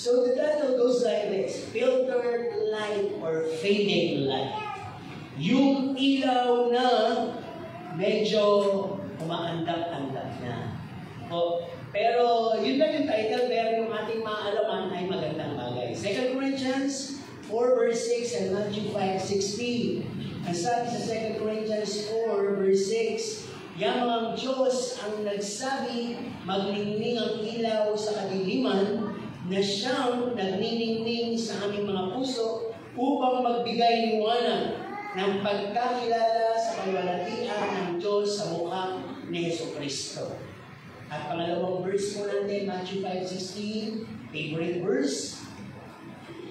So the title goes like this, Filtered Light or Fading Light. Yung ilaw na medyo umaandak-andak na. Pero yun lang yung title, pero yung ating maalaman ay magandang bagay. 2 Corinthians 4 verse 6 and Matthew 5:16. Ang sabi sa 2 Corinthians 4 verse 6, Yamang Diyos ang nagsabi, magningning ang ilaw sa kadiliman, na siyang nagniningning sa aming mga puso upang magbigay liwanag ng pagkakilala sa kalwalhatian ng Diyos sa mukha ni Jesucristo. At pangalawang verse mo natin, Matthew 5:16, favorite verse,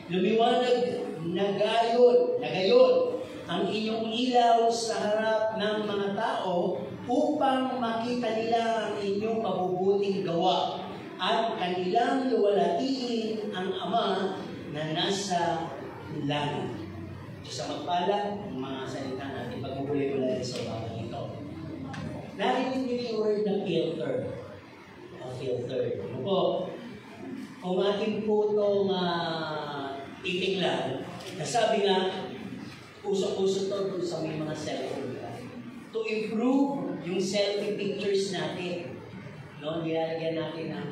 lumiwanag na gayon ang inyong ilaw sa harap ng mga tao upang makita nila ang inyong mabubuting gawa at kanilang luwalhatiin ang Ama na nasa langit. Diyos ang magpala ng mga salita natin pag-ubuli-ulay sa umaga ito. Narinig niyo yung word na filter. Filter. Ano po? Kung ating po itong titingnan, nasabi nga, usok-usok ito sa may mga cellphone. To improve yung selfie pictures natin. No? Nilalagyan natin ng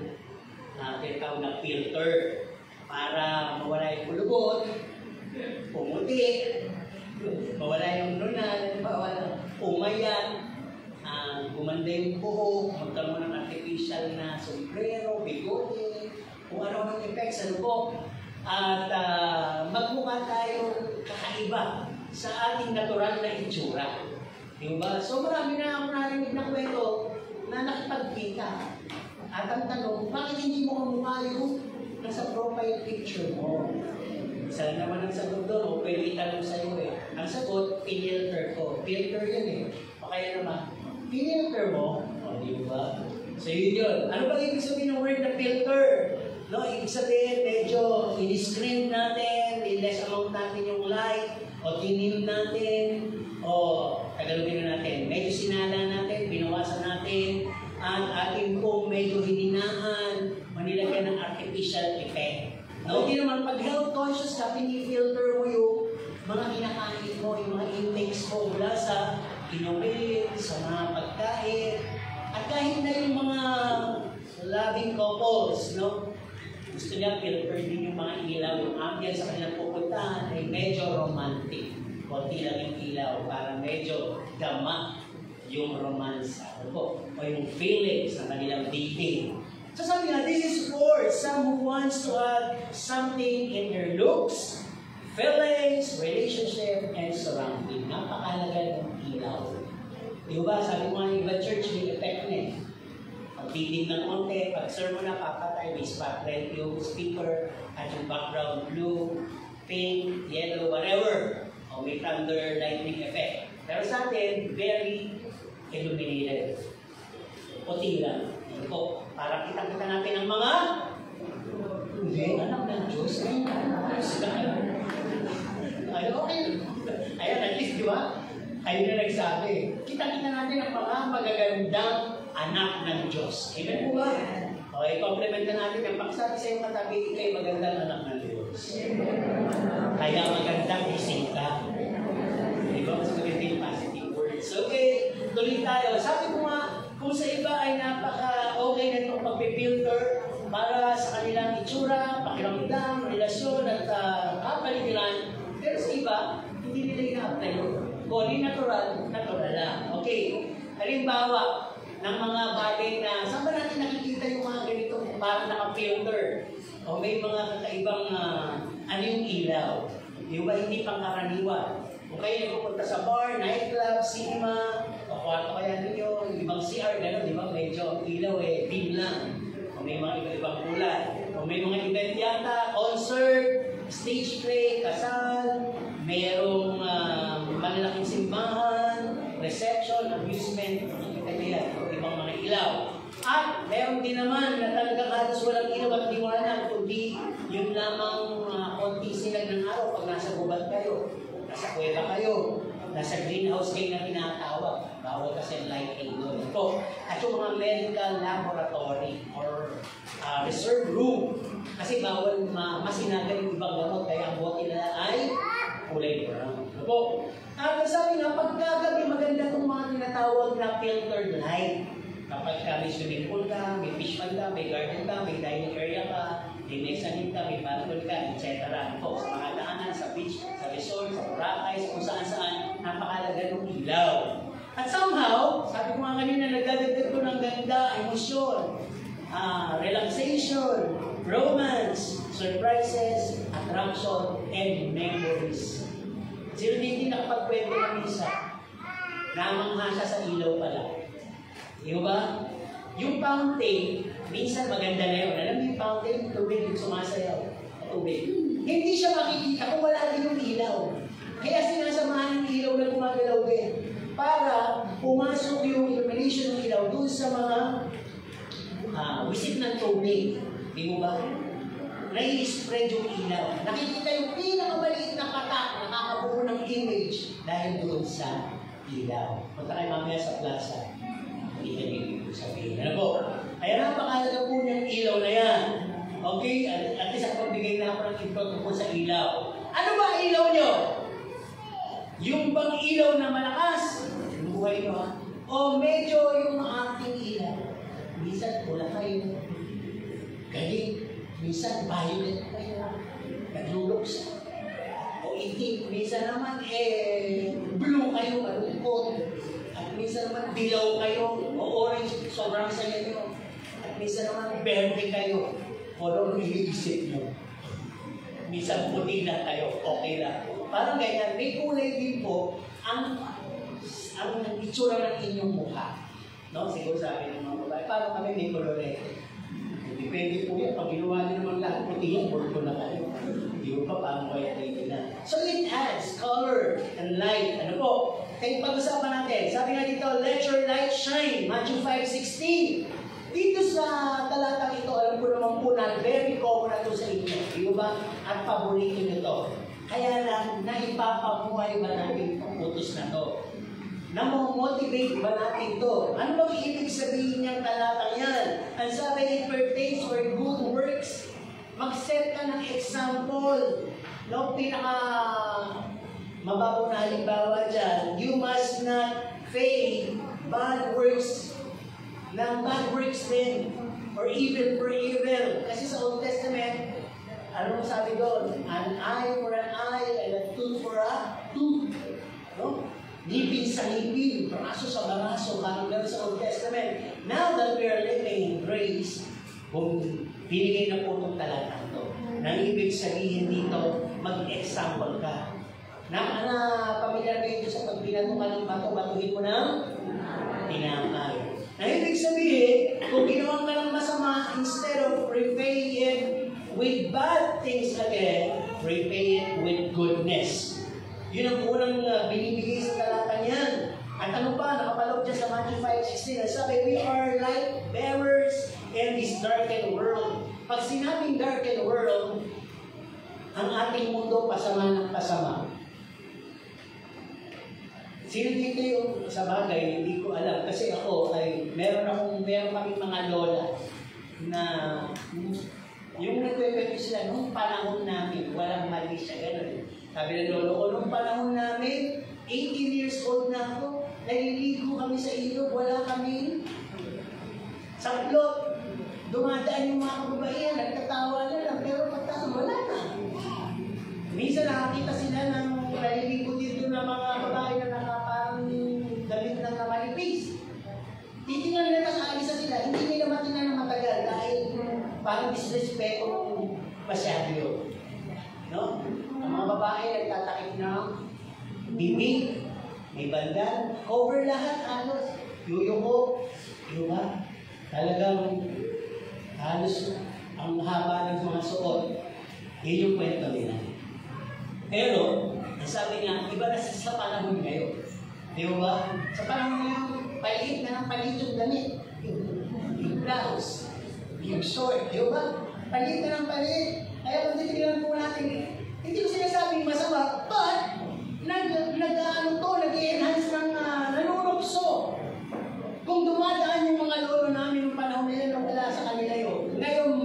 tinatawag na filter para mawala yung pulugot, pumuti, mawala yung nunal, mawala, umayat, gumanda yung buhok, magkaroon ng artificial na sombrero, bigote, kung ano ng effects, ano po. At magmukha tayo kakaiba sa ating natural na itsura. Diba? So marami na ako narinig na kwento na nakipagkita. At ang tanong, bakit hindi mo kamukha yung nasa profile picture mo? Isa lang naman ang sagot doon, o pwede itanong sa'yo eh. Ang sagot, pinilter ko. Filter yun eh. O kaya naman, pinilter mo, o diba? So yun. Ano ba ibig sabihin ng word na filter? No, ibig sabihin, medyo in-screen natin, i-less amount natin yung light, o tinil natin, o tagalogin na natin, medyo sinala natin, binawasan natin, at ating kung medyo hininaan, manilagyan ng artificial effect. No, hindi naman pag health conscious ka, pinifilter mo yung mga kinakain mo, yung mga intakes mo mula sa inumin, sa mga pagkain, at kahit na yung mga loving couples, no? Gusto niya filter din yung mga ilaw, yung ambience sa kanilang pupuntahan ay medyo romantic. Konti lang yung ilaw para medyo gama yung romance o yung feelings ng kanilang dating. So sabi nga, this is for some who wants to add something in their looks, feelings, relationship, and surrounding. Napakalaga ng ilaw. Di ba? Sabi mo nga, iba church, may effect na eh. Pag-didig ng konti, pag-sermon na papatay, may spotlight yung speaker, at yung background blue, pink, yellow, whatever. O may thunder lightning effect. Pero sa atin, very illuminated. Puti lang. Ito po, para kita-kita natin ang mga anak ng Diyos. Ay, okay. Ayan, at least, di ba? Ayun na nagsabi. Kita-kita natin ang mga magagandang anak ng Diyos. Amen po ba? Okay, compliment na natin ang pagsabi sa iyong katabi, ikay magandang anak ng Diyos. Kaya magandang ising ka. Diba? Mas maganda yung positive words. Okay, tuloy tayo. Sabi ko nga, kung sa iba ay napaka-okay na itong pag-filter para sa kanilang itsura, pakiramdam, relasyon at kapaligiran, pero sa iba, hindi nila ina-apply yun. Kung natural, natural lang. Okay, halimbawa, ng mga bagay na, saan ba natin nakikita yung mga ganito parang naka-filter? O may mga kakaibang ano yung ilaw? Yung ba hindi pangkaraniwan? Kung kayo nagpupunta sa bar, nightclub, cinema, o kwarto kaya ninyo, yung ibang CR, gano'n, di ba? Medyo ang ilaw eh, dim lang. O may mga iba-ibang kulay. O may mga event yata, concert, stage play, kasal, merong malalaking simbahan, reception, amusement, kaya ibang mga ilaw. At meron din naman na talagang halos walang ilaw at liwanag, kundi yun lamang konti silag ng araw pag nasa gubat kayo, nasa kuweba kayo, nasa greenhouse kayo na tinatawag. Bawal kasi lighting doon. Ito. At yung mga medical laboratory or reserve room. Kasi bawal masinagan yung ibang gamot, kaya ang bote nila ay kulay brown. Ano po? At sabi nga, pagkagabi, maganda itong mga tinatawag na filtered light. Kapag may swimming pool ka, may fish pond ka, may garden ka, may dining area ka, may mezzanine ka, may balcony ka, etc. Po, sa mga daanan, sa beach, sa resort, sa Boracay, sa kung saan-saan, napakalaga ng ilaw. At somehow, sabi ko nga kanina, nagdadagdag ko ng ganda, emosyon, relaxation, romance, surprises, attraction, and memories. Sino hindi nakapagkwento ng isa? Namangha siya sa ilaw pala. Di ba? Yung fountain, minsan maganda na yun. Alam mo yung fountain, tubig yung sumasayaw. Tubig. Hindi siya makikita kung wala din yung ilaw. Kaya sinasamahan ng ilaw na gumagalaw din. Para pumasok yung illumination ng ilaw doon sa mga wisit ng tubig. Di mo ba? Nai-spread yung ilaw. Nakikita yung pinakamaliit na patak na nakakabuo ng image dahil doon sa ilaw. Punta kayo mamaya sa plaza. Hindi ka nilibig sabihin. Ano po? Kaya napakalaga po niyang ilaw na yan. Okay? At least ako pagbigay na ako ng info po sa ilaw. Ano ba ang ilaw niyo? Yung bang ilaw na malakas? Buhay mo ha? O medyo yung ating ilaw? Minsan wala kayo. Galing. Minsan, violet kayo, nagluluksa. O itim, minsan naman, blue kayo, malungkot. At minsan naman, dilaw kayo, o orange, sobrang saya nyo. At minsan naman, verde kayo, color iniisip nyo. Minsan, puti na kayo, okay na. Parang ganyan, may kulay din po ang itsura ng inyong mukha. No? Siguro sabi ng mga babae, parang kami may colorete. Depende po yan. Pag ginawa niyo naman lahat, puti yan, burto na kayo. Hindi mo pa paano kaya kayo na. So it adds color and light. Ano po? Kaya pag-usapan natin. Sabi nga dito, let your light shine. Matthew 5:16. Dito sa talatang ito, alam ko naman po na very common na ito sa inyo. Di ba? At paborito nyo ito. Kaya lang, naipapabuhay ba natin itong utos na to? Namomotivate ba natin ito? Ano bang ibig sabihin niyang talatang yan? Ang sabi, it pertains for good works. Mag-set ka ng example. No, pinaka mababaw na halimbawa dyan, you must not fail bad works ng bad works din or evil for evil. Kasi sa Old Testament, ano mo sabi doon? An eye for an eye and a tooth for a tooth. No? Ngipin sa ngipin, braso sa braso, parang gano'n sa Old Testament. Now that we are living in grace, kung binigay na po itong talatang ito, nang ibig sabihin dito, mag-example ka. Pamilyar kayo sa pagbinato ka ng bato, batuhin mo ng tinapay. Nang ibig sabihin, kung ginawa ka ng masama, instead of repay it with bad things again, repay it with goodness. Yun ang unang binibigay sa talatang yan. At ano pa, nakapalog dyan sa Matthew 5:16, sabi, we are light bearers in this darkened world. Pag sinabing darkened world, ang ating mundo pasama ng pasama. Sino dito yung sa bagay, hindi ko alam. Kasi ako, meron kaming mga lola na yung nagpepeke sila, nung panahon namin, walang mali siya, gano'n. Sabi ng lolo ko, nung panahon namin, 18 years old na ako, naliligo kami sa ilog, wala kami saplot. Dumadaan yung mga kababaihan, nagtatawa na lang, pero pagtatawa, wala na. Minsan nakakita sila ng naliligo dito ng mga babae na nakaparang damit ng namalipis. Titingnan nila sa alisa sila, hindi nila matingnan ng matagal dahil parang disrespeto masyado yun. No? Ang mga babae nagtatakip ng bibig, may bandan, cover lahat, halos, yuyuko, diba? Talagang halos ang haba ng mga suot. Yun yung kwento nila. Pero, sabi niya, iba na sa panahon ngayon. Di ba? Sa panahon ngayon, palit na ng palit yung damit. Yung blouse, yung short, di ba? Palit na ng palit. Kaya kung titignan po natin, hindi ko sinasabing masama, but nag-enhance ng nanunukso. Kung dumadaan yung mga lolo namin ng panahon nila na wala sa kanila yun, ngayon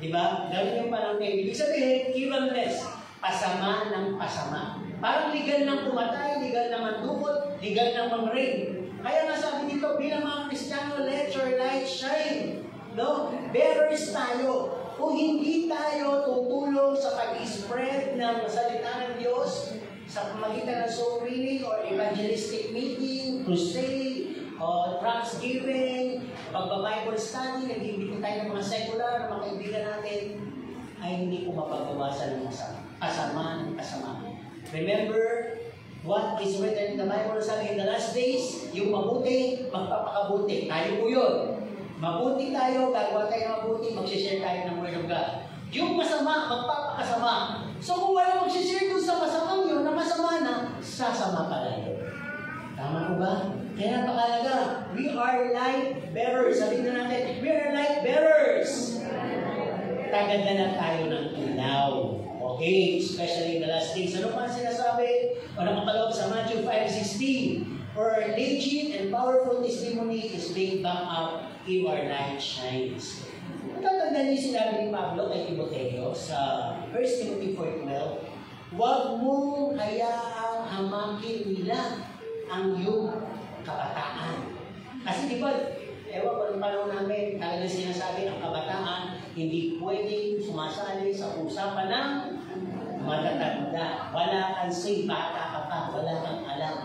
Diba? Ganun yung parang ibig sabihin, evilness, pasama ng pasama. Parang legal ng pumatay, legal ng mandukot, legal ng mang-rape. Kaya nga sabi dito, bilang mga Kristiyano, let your light shine. No? Bearers tayo. Kung hindi tayo tutulong sa pag-spread ng salita ng Diyos, sa pamagitan ng soul winning or evangelistic meeting, crusade, o Thanksgiving, pagba-Bible study, nag-imbita tayo ng mga secular, ng mga kaibigan natin, ay hindi ko mapagbawasan ng kasama ng kasama. Remember what is written in the Bible, sabi in the last days, yung mabuti, magpapakabuti. Tayo po yun. Mabuti tayo, gagawa tayo mabuti, magsishare tayo ng Word of God. Yung masama, magpapakasama. So kung wala magsishare doon sa masamang yun, na masama na, sasama pa tayo. Tama po ba? Kaya napakalaga. We are light bearers. Sabihin na natin, we are light bearers. Tagad na lang tayo ng ilaw. Okay, especially in the last days. Ano pa sinasabi? O nakapaloob sa Matthew 5:16. For legit and powerful testimony is being backed up if our light shines. Natatandaan niyo sinabi ni Pablo kay Timoteo sa 1 Timothy 4:12, huwag mong hayaang hamakin nila ang iyong kabataan. Kasi di ba, ewan ko ng panahon namin, talagang sinasabi ang kabataan, hindi pwedeng sumasali sa usapan ng matatanda. Wala kang say, bata ka pa, wala kang alam.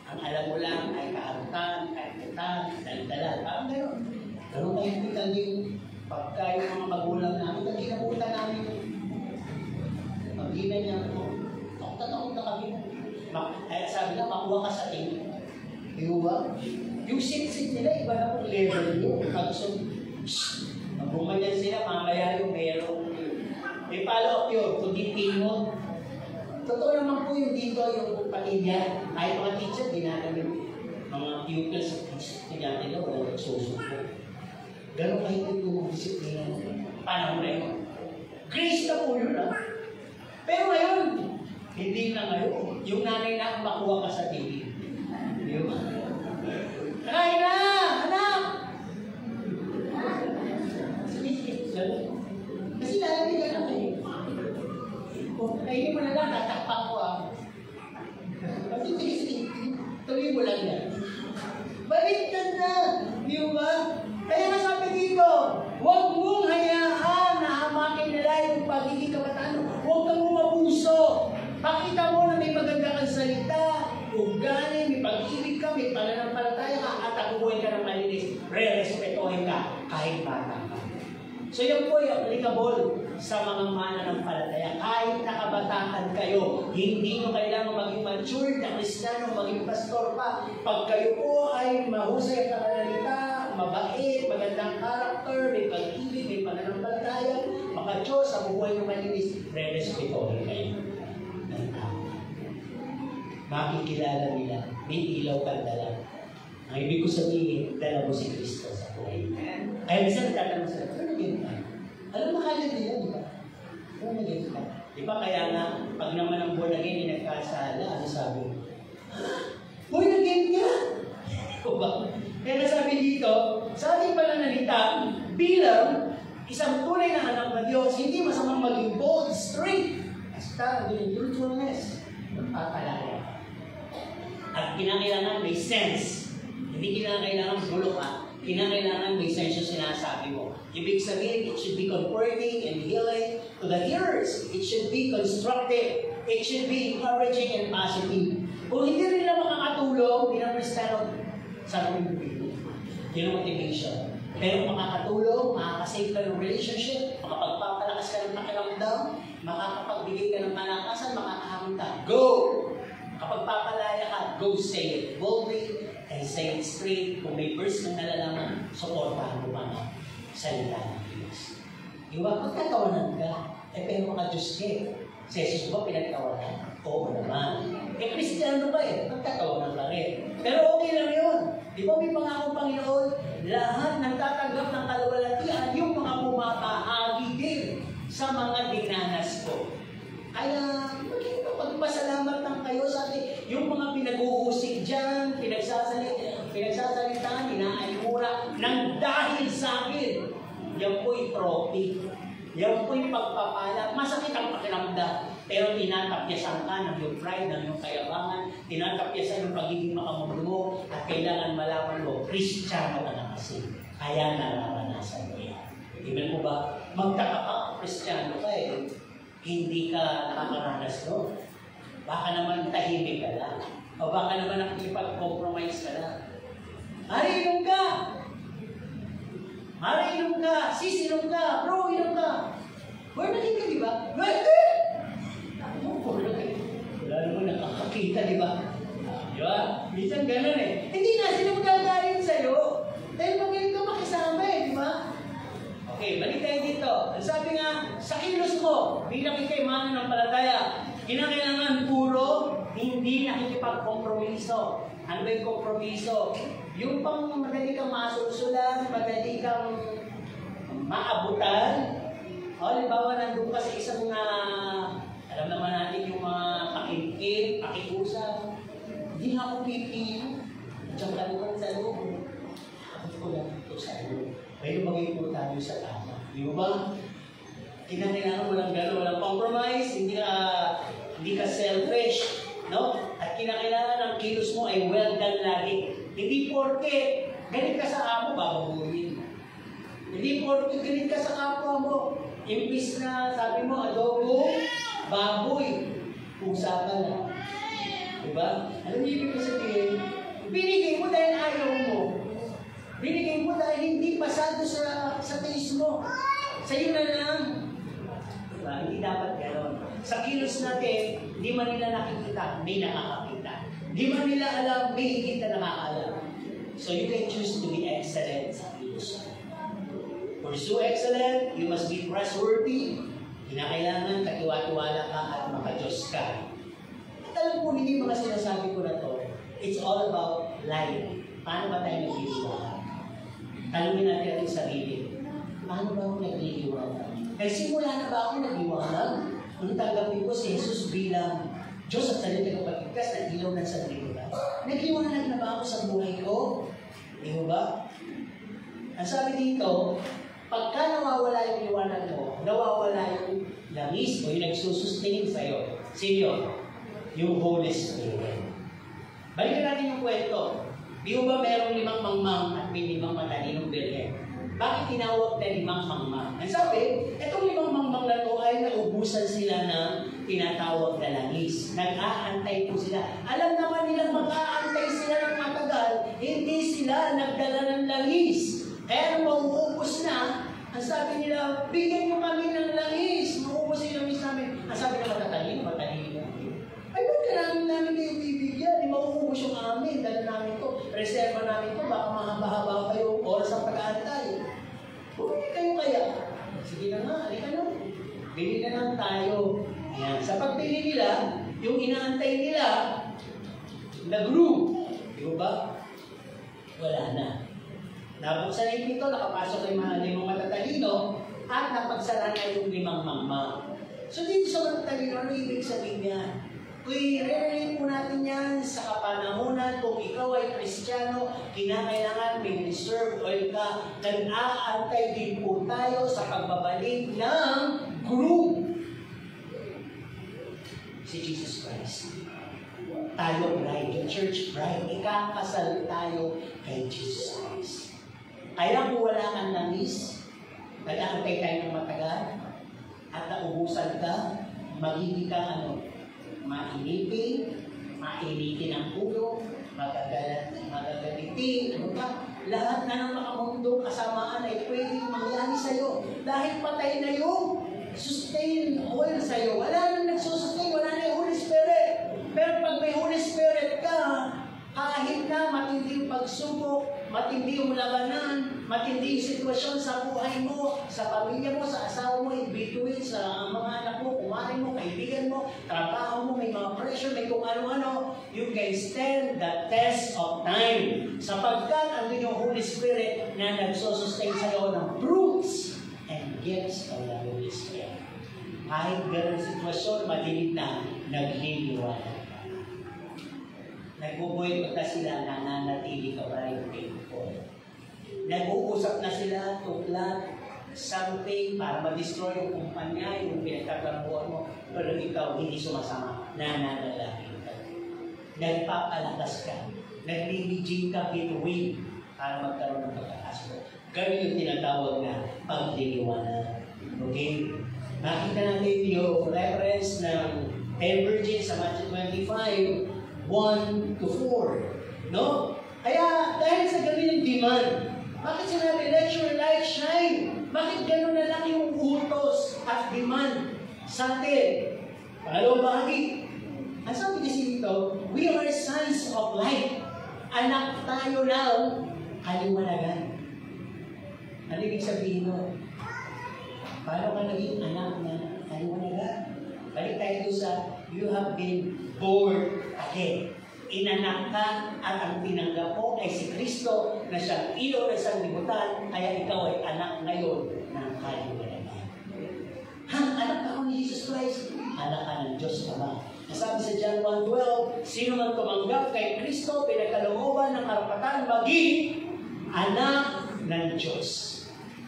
Ang alam mo lang ay kaabutan, kaikutan, daldalan. Parang gano'n. Ganun kayo pitan din pagka yung mga magulang namin, at kinabutan namin. Pag-ina niya, takot na kami. Sabi na, makuha ka sa tingin. Diba? Yung sit-sit nila, iba na kung level nyo. Tapos, magumanyan sila, mamaya yung merong. May follow-up yun, kung di mo. Totoo naman po yung dito, yung pamilya. Kahit mga teacher, ginagamin. Mga pupils sa teacher nila, walang nagsusuko. Ganon kayo yung disiplina. Paano na yun? Grace na po yun, ha? Pero ngayon, hindi na ngayon. Yung nanay na makuha ka sa TV. Di ba? Kain na! Anak! Kasi lalagay ka na kayo. Kainin mo na lang, tatakpak ko ah. Sige, tuloy mo lang yan. Baliktad na! Di ba? Kaya nasabi dito, huwag mong hayaan na hamakin nila yung pagiging kabataan. Huwag kang umabuso. Pakita mo na may maganda kang salita, ugali, may pag-ibig ka, may pananampalataya ka, at akubuhin ka ng malinis. Re-respetuhin ka kahit bata ka. So yan po yung applicable sa mga mananampalataya. Kahit nakabataan kayo, hindi mo kailangan maging mature na Kristiyano, maging pastor pa. Pag kayo po ay mahusay at nakanalita, mabait, magandang karakter, may pag-ibig, may pananampalataya, maka-Diyos, sa buhay ng malinis, re-respetuhin kayo. Makikilala nila, may ilaw kang dala. Ang ibig ko sabihin, dala mo si Kristo sa buhay. Kaya minsan nagtatanong sila, ano naging ka? Alam mo kagad nila, di ba? Ano naging ka? Di ba kaya nga, pag naman ang born again, nagkasala, ano sabi mo? Born again ka? O ba? Kaya nasabi dito, sa ating pananalita, bilang isang tunay na anak na Diyos, hindi masamang maging bold, straight, basta yung truthfulness, magpapalaya. At kinakailangan may sense. Hindi kinakailangan bulok ka. Kinakailangan may sense yung sinasabi mo. Ibig sabihin, it should be comforting and healing to the hearers. It should be constructive. It should be encouraging and positive. Kung hindi rin na makakatulong, bilang Kristiyano, sa pagbibigo. Yun ang motivation. Pero makakatulong, makakasave ka ng relationship, makapagpapalakas ka ng pakiramdam, makakapagbigay ka ng malakasan, makakahamon ka. Go! Kapag papalaya ka, go say it boldly and say it straight. Kung may verse kang nalalaman, supportahan mo pa ng salita ng Diyos. Iwa, magtatawanan ka. Pero mga Diyos ka. Si Jesus ba pinagtawanan? Oo naman. Kristiyano ba magtatawanan ka rin. Pero okay lang yun. Di ba may pangako Panginoon? Lahat ng tatanggap ng kaluwalhatian, yung mga pumapahagi din sa mga dinanas ko. Kaya, magpasalamat lang kayo sa atin. Yung mga pinag-uusig dyan, pinagsasalitaan, inaayura, nang dahil sa akin. Yan po'y trophy. Yan po yung pagpapala. Masakit ang pakiramdam. Pero tinatapyasan ka ng yung pride, ng yung kayabangan, tinatapyasan yung pagiging makamulong mo, at kailangan malaman mo, Kristiyano ka na kasi. Kaya nararanasan mo yan. Ibig mo ba, magtaka ka, Kristiyano ka eh, hindi ka nakakaranas no? Baka naman tahimik ka lang. O baka naman nakikipag-compromise ka lang. Inom ka! Inom ka! Sis, inom ka! Bro, inom ka! Born again ka, di ba? Wala naman nakakakita, di ba? Di ba? Minsan ganun eh. Hindi na sila magagalit sa'yo. Dahil magaling ka makisama eh, di ba? Okay, balik tayo dito. Ang sabi nga, sa kilos mo, bilang ikay mananampalataya, kinakailangan puro, hindi nakikipag-kompromiso. Ano ba yung kompromiso? Yung pang madali kang masulsulan, madali kang maabutan. O, halimbawa, nandun ka sa isang alam naman natin yung mga pakingkit, pakikusap. Hindi nga ako pipili. Diyan ka naman sa loob. Ako ko lang ito sa loob. Pero maging po tayo sa tama. Di ba? Kinakailangan walang gano'n, walang compromise, hindi ka selfish. No? At kinakailangan ang kilos mo ay well done lagi. Hindi porke galit ka sa amo, babaguhin. Hindi porke galit ka sa kapwa mo. Imbis na sabi mo, adobo, baboy, pusa ka na. Diba? Alam niyo ibig sabihin? Binigay mo dahil ayaw mo. Binigay mo dahil hindi pasado sa taste mo. Sa'yo na lang. Diba? Hindi dapat gano'n. Sa kilos natin, di man nila nakikita, may nakakakita. Di man nila alam, may higit na nakakaalam. So you can choose to be excellent sa kilos. Pursue excellent, you must be trustworthy. Kinakailangan katiwa-tiwala ka at makajos ka. At alam po, hindi mga sinasabi ko na to, it's all about life. Paano ba tayo nag-iiwala? Tanungin natin ang sarili. Paano ba ako nag-iiwala? Simula na ba ako nag-iwala? Nung tanggapin ko si Jesus bilang Diyos at sarili ng pagkiktas na ilaw ng sarili ko na. Nag-iwalag na ba ako sa buhay ko? Di ba? Ang sabi dito, pagka nawawala yung liwanag mo, nawawala yung langis o yung nagsusustain sa'yo. Sino? Yung Holy Spirit. Balikan natin yung kwento. Di ba merong 5 mangmang at may 5 matalinong bilhin? Bakit tinawag na 5 mangmang? Ang sabi, itong 5 mangmang na ito ay naubusan sila ng tinatawag na langis. Nag-aantay po sila. Alam naman nilang mag-aantay sila ng matagal, hindi sila nagdala ng langis. Kaya nung mauubos na, ang sabi nila, bigyan nyo kami ng langis. Mauubos yung langis namin. Ang sabi na matalino. Ay, ba't ka namin kayo bibigyan? Mauubos yung amin. Dala namin to. Reserva namin to. Baka mahaba-haba kayo oras ang pag-aantay. Bumili kayo kaya. Sige na nga, halika na. Bili na lang tayo. Ayan. Sa pagbili nila, yung inaantay nila, nag-grew. Di ba? Wala na. Nabuksan na yung pito, nakapasok yung mga 5 matatalino, at napagsara na yung 5 mangmang. So dito sa matatalino, ano ibig sabihin niya? I-relate po natin yan sa kapanahunan. Kung ikaw ay Kristiyano, kinakailangan may reserve oil ka. Nag-aantay din po tayo sa pagbabalik ng group. Si Jesus Christ. Tayo bride, yung church bride. Ikakasal tayo kay Jesus Christ. Kaya kung wala kang langis, nag-aantay tayo ng matagal, at naubusan ka, magiging ka mainitin ang ulo, magagalitin, lahat na ng makamundong kasamaan ay pwedeng mangyari sa'yo. Dahil patay na yung sustain oil sa'yo. Wala nang nagsusustain, wala na yung Holy Spirit. Pero pag may Holy Spirit ka, kahit na matindi yung pagsubok, matindi yung labanan, matindi yung sitwasyon sa buhay mo, sa pamilya mo, sa asawa mo, in between, sa mga anak mo, kumain mo, kaibigan mo, trabaho mo, may mga pressure, may kung ano-ano, you can stand the test of time. Sapagkat andun yung Holy Spirit na nagsusustain sa'yo ng fruits and gifts of the Holy Spirit. Kahit ganun sitwasyon, madilim na, nagliliwanag. Nagbubuhay na sila, nananatili ka pa rin faithful. Nag-uusap na sila, tuklat, something para ma-destroy yung kumpanya, yung pinagtatrabuhan mo, pero ikaw hindi sumasama, nananalangin ka. Nagpapalakas ka, nagbibigay ka between para magkaroon ng pagkakaso. Ganun yung tinatawag na pagdiliwanag. Okay? Nakita natin yung reference ng 10 virgins sa Matthew 25, 1 to 4. No? Kaya dahil sa gabi ng demand, bakit sinabi, let your light shine? Bakit gano'n na lang yung utos at demand sa atin? Pangalawang bahagi. Ang sabi kasi dito, we are sons of light. Anak tayo ng kaliwanagan. Ano ibig sabihin mo? Paano ka naging anak na kaliwanagan? Balik tayo sa, you have been born again. Inanak ka at ang tinanggap mo ay si Kristo na siyang ilaw na isang libutan, kaya ikaw ay anak ngayon ng kaliwanagan. Anak ka ni Jesus Christ? Anak ka ng Diyos ka ba? Nasabi sa John 1:12, sino man tumanggap kay Kristo, pinagkalooban ng karapatan maging anak ng Diyos.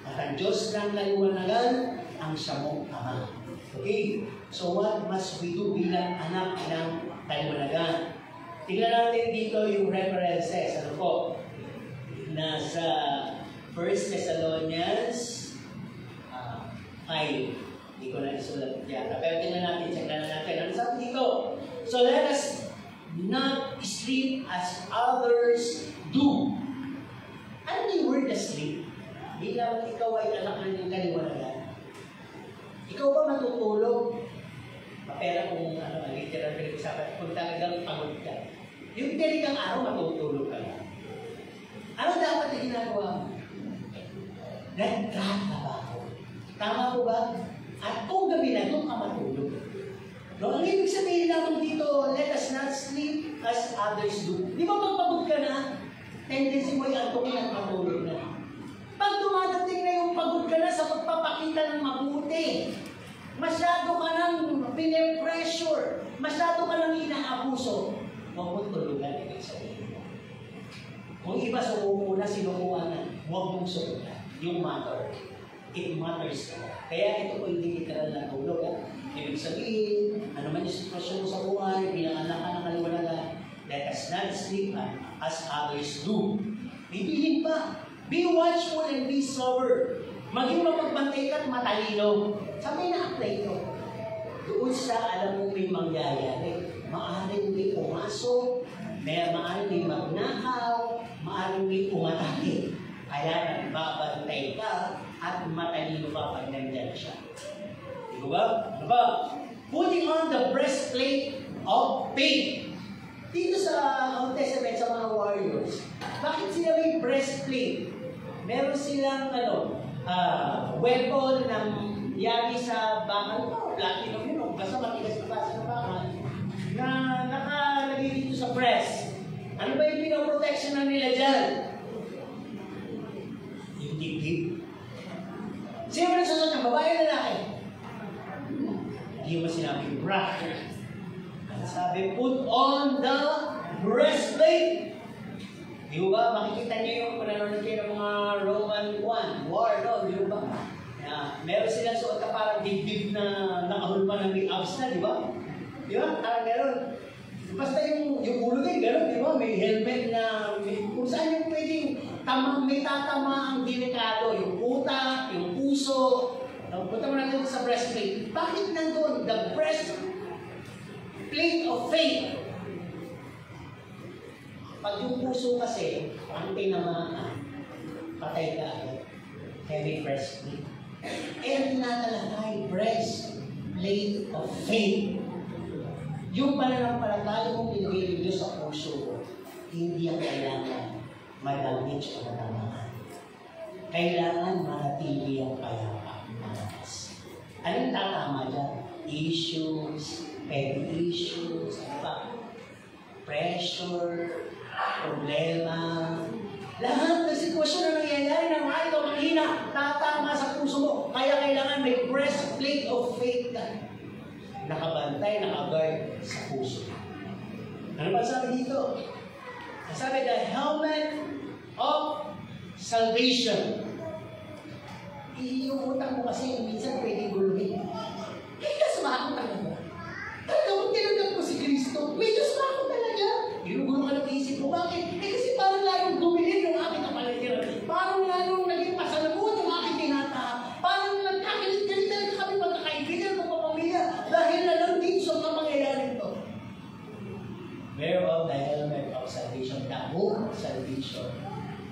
At ang Diyos ng kaliwanagan, ang siyang Ama. Okay? So what must we do bilang anak ng kaliwanagan? Tingnan natin dito yung references. Ano po? Nasa 1 Thessalonians 5. Hindi ko na isulat yata. Pero tingnan natin, tingnan natin. Ano sabi dito? So let us not sleep as others do. Ano yung word na sleep? Bilang ikaw ay anak ng kaliwanagan. Ikaw ba matutulog? Mapera kung literal pinag-usapan, kung talagang pagod ka. Yung talagang araw, matutulog ka lang. Ano dapat na ginagawa mo? Nagtatrabaho. Tama po ba? At kung gabi na, doon ka matulog. No, ang ibig sabihin natin dito, let us not sleep as others do. Di ba pagpagod ka na, tendency mo yung antukin at matulog na. Pag dumadating na yung pagod ka na sa pagpapakita ng mabuti, masyado ka nang pine-pressure, masyado ka nang inaabuso, huwag mong tulugan, ibig sabihin mo. Kung iba sumuko na, sinukuhanan, huwag mong sukulan. Yung matter. It matters ka. Kaya ito po hindi literal na tulog. Ibig sabihin, ano man yung sitwasyon mo sa buhay, bilang anak ka ng kaliwanagan, let us not sleep as others do. Bibilin pa. Be watchful and be sober. Maging mapagbantay ka at matalino. Sabi na-apply ito. Doon sa alam mo may mangyayari. Maaaring may pumasok, maaaring may magnakaw, maaaring may umatake. Kaya nagbabantay ka at matalino ka pag nandyan siya. Diba ba? Diba? Putting on the breastplate of faith. Dito sa Old Testament, sa mga warriors, bakit sila may breastplate? Meron silang weapon ng yari sa bakal mo, platinum yun, basta matigas na basa ng bakal, na nakalagay dito sa breast. Ano ba yung pinoprotection na nila dyan? Yung dibdib. Sino ba nagsusot ng babae o lalaki? Hindi mo sinabing bra. Sabi, put on the breastplate. Di ba? Makikita niyo yung pananonood kayo ng mga Roman war, no? Di ba? Meron silang suot na parang dibdib na nakahulma ng may abs na, di ba? Di ba? Parang meron. Basta yung ulo din, gano'n, di ba? May helmet na, kung saan yung pwedeng may tatama ang delikado, yung utak, yung puso. Punta mo natin sa breastplate. Bakit nandun? The breastplate of faith. Pag yung puso kasi, ang tinamaan, patay ka agad. Heavy breastplate. And tinatalakay, breastplate of faith. Yung pananampalataya mong pinigay ng Diyos sa puso mo, hindi ang kailangan madamage o matamaan. Kailangan manatili ang kayapang malakas. Anong tatama dyan? Issues, heavy issues, pressure, problema, lahat ng sitwasyon na nangyayari ng mga ito, mahina, tatama sa puso mo. Kaya kailangan may breastplate of faith ka. Nakabantay, nakaguard sa puso. Ano ba sabi dito? Sabi, the helmet of salvation. yung utang mo kasi minsan pwede guluhin. Kaya sumakot talaga. Talagang tinanggap mo si Kristo, medyo sumakot talaga. Ginugulo ka ng isip mo, bakit? Kasi parang lalong dumilin yung aking kapaligiran. Parang lalong naging pasalamuot yung aking tinata. Parang nagkakalit-kalit talaga kami magkakaibigan ng pamamilya dahil nalang din sa mga mangyayari ito. Whereof the helmet of salvation, the hope of salvation.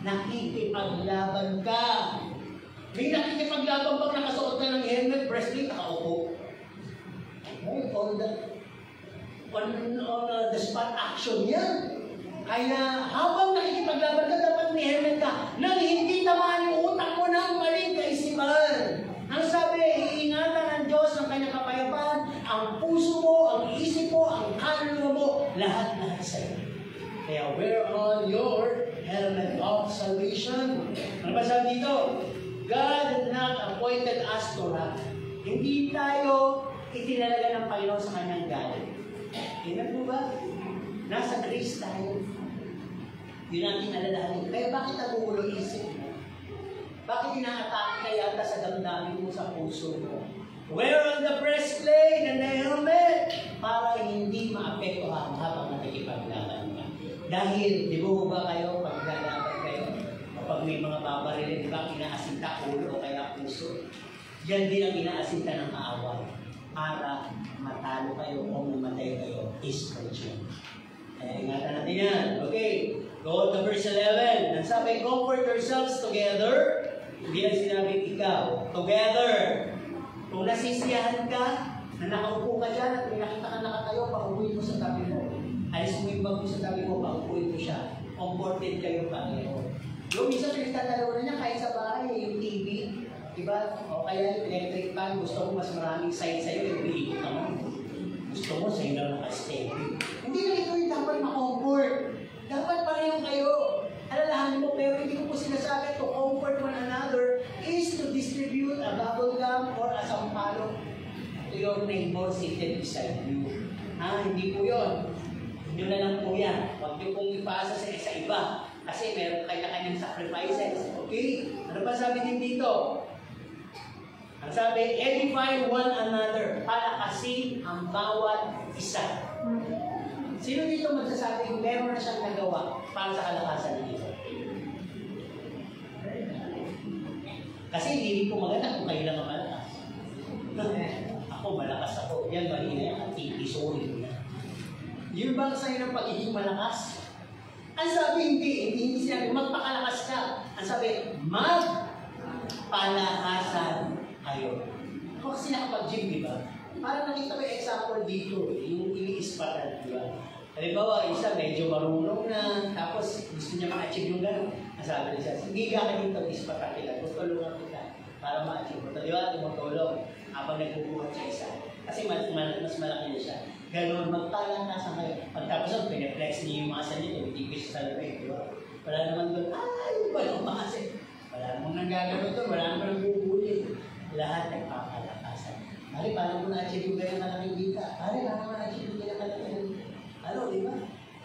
Nakikipaglaban ka. May nakikipaglaban pag nakasuot ka ng helmet, breastplate, nakaupo. On the spot action yan. Kaya habang nakikipaglaban ka, dapat may helmet ka nang hindi tamaan yung utak mo ng maling kaisipan. Ang sabi, iingatan ng Diyos ang kanyang kapayapaan, ang puso mo, ang isip mo, ang kaluluwa mo, lahat-lahat sa'yo. Kaya wear on your helmet of salvation. Ano ba sabi dito? God has not appointed us to wrath. Hindi tayo itinalaga ng Panginoon sa kanyang galit. Tingnan mo ba? Nasa grace tayo. Yun ang kinalalahanin. Kaya bakit nagugulo isip mo? Bakit inaatake ka yata sa damdamin mo, sa puso mo? Wear on the breastplate and the helmet para hindi maapektuhan habang nakikipaglaban ka. Dahil, di ba kayo, pag lalaban kayo, kapag may mga babarilin, di ba, inaasinta ulo o kaya puso? Yan din ang inaasinta ng kaaway para matalo kayo o mamatay kayo is fortune. Kaya ingatan natin yan. Okay, go to verse 11. Ang sabi, comfort yourselves together. Hindi lang sinabi ikaw. Together. Kung nasisiyahan ka, na nakaupo ka dyan at may nakita ka nakatayo, paupuin mo sa tabi mo. Alis mo yung bag mo sa tabi mo, paupuin mo siya. Comforted kayo Panginoon. Yung minsan pinagtatalaw na niya kahit sa bahay, yung TV, diba? O kaya yung electric fan, gusto mo mas maraming side sa'yo, yung pilikot naman. Gusto mo sa'yo lang naka-steady. Hindi na ito yung dapat ma-comfort. Dapat pareho kayo. Alalahanin mo, pero hindi ko po sinasabi to comfort one another is to distribute a bubble gum or a sampalok to your neighbor seated beside you. Hindi po yun. Yun na lang po yan. Huwag niyo pong ipasa sa iba. Kasi meron kanya-kanyang sacrifices. Okay? Ano pa sabi din dito? Ang sabi, edify one another. Palakasin ang bawat isa. Sino dito magsasabing meron na siyang nagawa para sa kalakasan ng iba? Kasi hindi po maganda kung kayo lang ang malakas. Ako, malakas ako. Yan, mali na yan. Ang sorry ko yan. Yun ba sa'yo ng pagiging malakas? Ang sabi, hindi sinabi, magpakalakas ka. Ang sabi, magpalakasan kayo. Ako kasi nakapag-gym, di ba? Parang nakita ko yung example dito, yung ini-ispatan, di ba? Halimbawa, isa medyo marunong na, tapos gusto niya ma-achieve yung gano'n. Ang sabi niya, sige ka dito, ispatan kita, tutulungan kita para ma-achieve mo. Di ba? Tumutulong habang nagbubuhat siya isa. Kasi mas malaki na siya. Gano'n, magpalakasan kayo. Pagtapos, pineflex niya yung masa niya, hindi ko siya sa labay, di ba? Wala naman doon, walang masa. Wala namang nanggagano doon, wala namang nagbubulit. Lahat nagpapalakasan. Pare, paano mo na-achieve yung ganyan kalaking dita? Pare, paano mo na-achieve yung ganyan kalaking dita? Ano, di ba?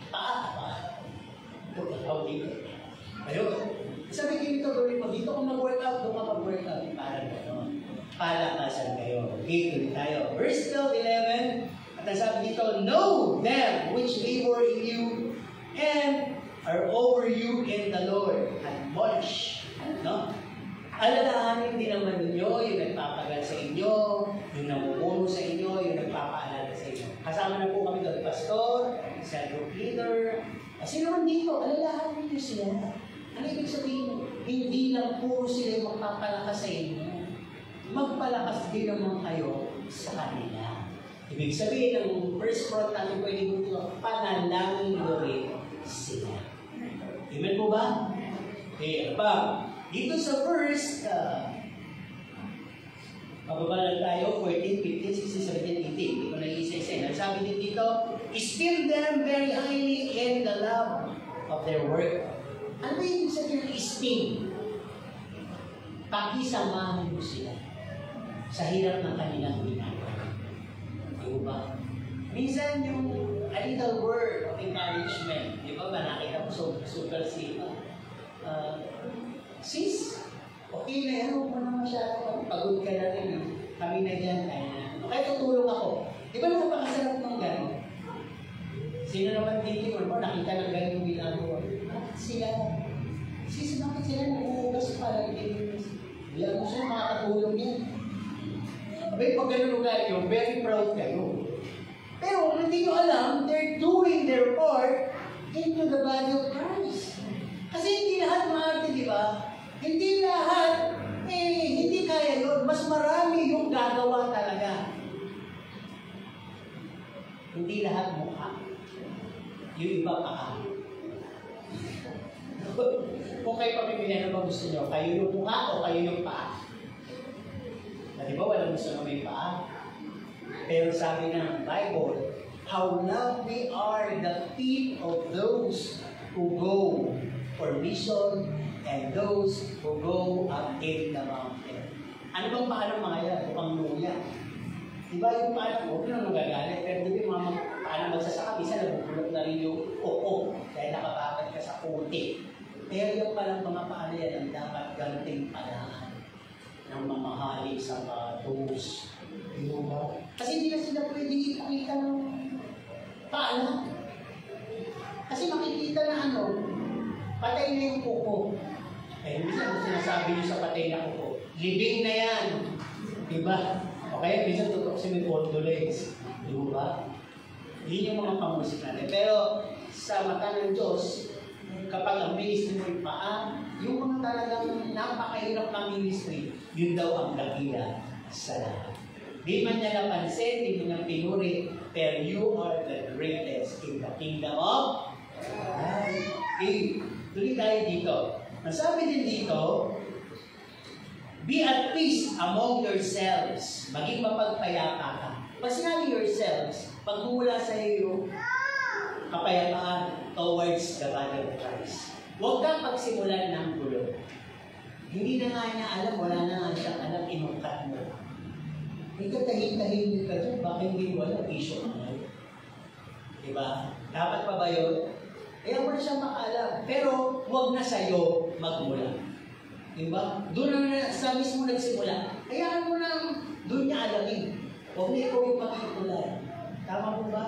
Paa. Ito, ikaw dito. Ayun. Sabi dito, gawin mo, dito kung mag-workout, doon ka mag-workout. Parang gano'n. Palakasan kayo. Okay, tuloy tayo. Verse 11, at ang sabi dito, know them which labor in you and are over you in the Lord. Admonish. No? Alalahanin din naman ninyo yung nagpapagal sa inyo, yung namumuno sa inyo, yung nagpapaalala sa inyo. Kasama na po kami doon, pastor, cell group leader. Sino man dito, alalahanin niyo sila. Ano ibig sabihin? Hindi lang po sila yung magpapalakas sa inyo. Magpalakas din naman kayo sa kanila. Ibig sabihin, ang first front natin pwede dito, panalangin mo rin sila. Amen po ba? Okay, pa. Dito sa verse, mababa lang tayo, 14, 15, 16, 17, 18. Hindi ko nag-isa-isa. Sabi din dito, esteem them very highly in the love of their work. Ano yung sabihin ng esteem? Pakisamahan mo sila sa hirap ng kanilang ginagawa. Di ba? Minsan yung a little word of encouragement, di ba ba nakita mo super sipa? Sis, Okay na yan, huwag mo na masyado. Pagod ka na rin. Kami na dyan, kaya na. Okay, tutulong ako. Di ba napakasarap ng gano'n? Sino naman dito yun? Nakita ng gano'n yung ginagawa. Sila. Bakit sila nag-uugas para i-inis? Bilang mo sila makakatulong yan. May pag gano'n lugar yun, very proud kayo. Pero hindi nyo alam, they're doing their part into the body of Christ. Kasi hindi lahat maarte, di ba? Hindi lahat, hindi kaya yun. Mas marami yung gagawa talaga. Hindi lahat mukha. Yung iba paa. Kung kayo pamimili, ano ba gusto nyo? Kayo yung mukha o kayo yung paa? Di ba walang gusto na may paa? Pero sabi ng Bible, how lovely are the feet of those who go for mission and those who go up in the mountain. Ano bang paa ng mga yan? Mukhang luya. Diba yung paa ng huwag na nagagalit, pero di ba yung mga paa na magsasaka, isa nabubulok na rin yung koko dahil nakabakad ka sa puti. Pero yung palang mga paa na yan ang dapat ganting panaan ng mamahaling sapatos. Diba? Kasi hindi na sila pwede ipakita ng paa. Kasi makikita na patay na yung kuko. Eh, minsan sinasabi niyo sa patay na kuko, living na yan. Diba? Okay, minsan totoo kasi may condolence. Diba? Yun yung mga pamusik natin. Pero sa mata ng Diyos, kapag ang ministry mo yung paa, yung mga talagang napakahirap na ministry, yun daw ang dakila sa lahat. Di man niya napansin, di man niya pinuri, pero you are the greatest in the kingdom of God. Okay, tuloy tayo dito. Nasabi din dito, be at peace among yourselves. Maging mapagpayapa ka. Pag sinabi yourselves, pagmula sa iyo kapayapaan towards the body of Christ. Huwag kang pagsimulan ng gulo. Hindi na nga niya alam, wala na nga siyang alam, inungkat mo. Ikaw tahim-tahimik ka dyan, baka hindi mo alam, issue ka ngayon. Diba? Dapat pa ba yun? Kaya mo na siyang makaalam. Pero huwag na sa'yo magmula. Diba? Doon na sa mismo nagsimula. Hayaan mo na doon niya alamin. Huwag na ikaw yung makikitulay. Tama mo ba?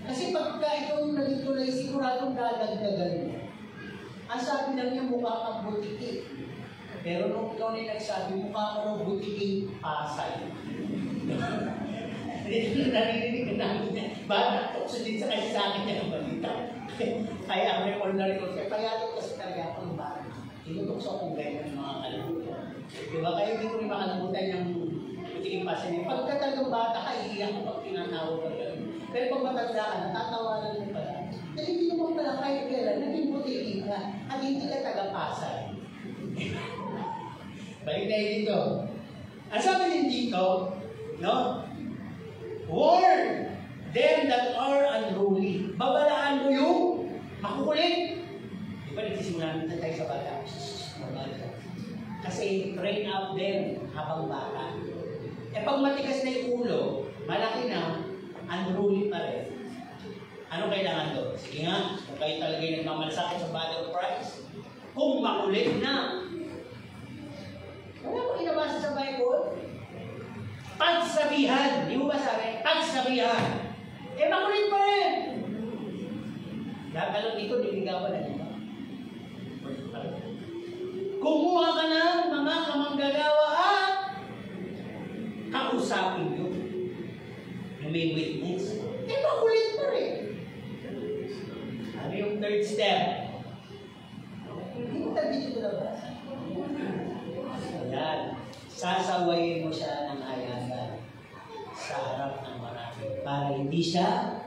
Kasi pagka ikaw yung naging tulay, siguradong dadagdagan mo. Ang sabi lang niya, mukha kang butiki. Pero nung ikaw na nagsabi, mukha ka ng butiking Pasay. Narinig ka namin niya. Bata, tukso din sa kanya sa akin niya ng balita. Kaya ang record na record siya. Kaya ito kasi talaga akong bata. Tinutukso akong ganyan ng mga kalimutan. Diba? Kaya hindi ko rin makalimutan yung butiking Pasay niya. Pagkatagang bata ka, iiyak ko pag tinatawag ka gano'n. Pero pag matanda ka, natatawanan mo pala. Dahil hindi naman pala kahit kailan, naging butiking ka at hindi ka taga-Pasay. Balik tayo dito. Ang sabi din dito, no? Warn them that are unruly. Babalaan mo yung makukulit. Di ba nagsisimula natin tayo sa bata? Kasi train up them habang bata. Eh pag matigas na yung ulo, malaki na, unruly pa rin. Ano kailangan doon? Sige nga, kung kayo talaga yung nagmamalasakit sa body of Christ, kung makulit na, wala mo inabasa sa Bible? Pagsabihan. Di mo ba sabi? Pagsabihan. Eh, makulit pa rin. Dapat dito, diligawan na dito. Kumuha ka ng mga kamanggagawa at kausapin yun. Yung may witness. Eh, makulit pa rin. Ano yung third step? Hindi mo tabi dito labas. Ayan. Sasawayin mo siya ng ayagan sa harap ng marami para hindi siya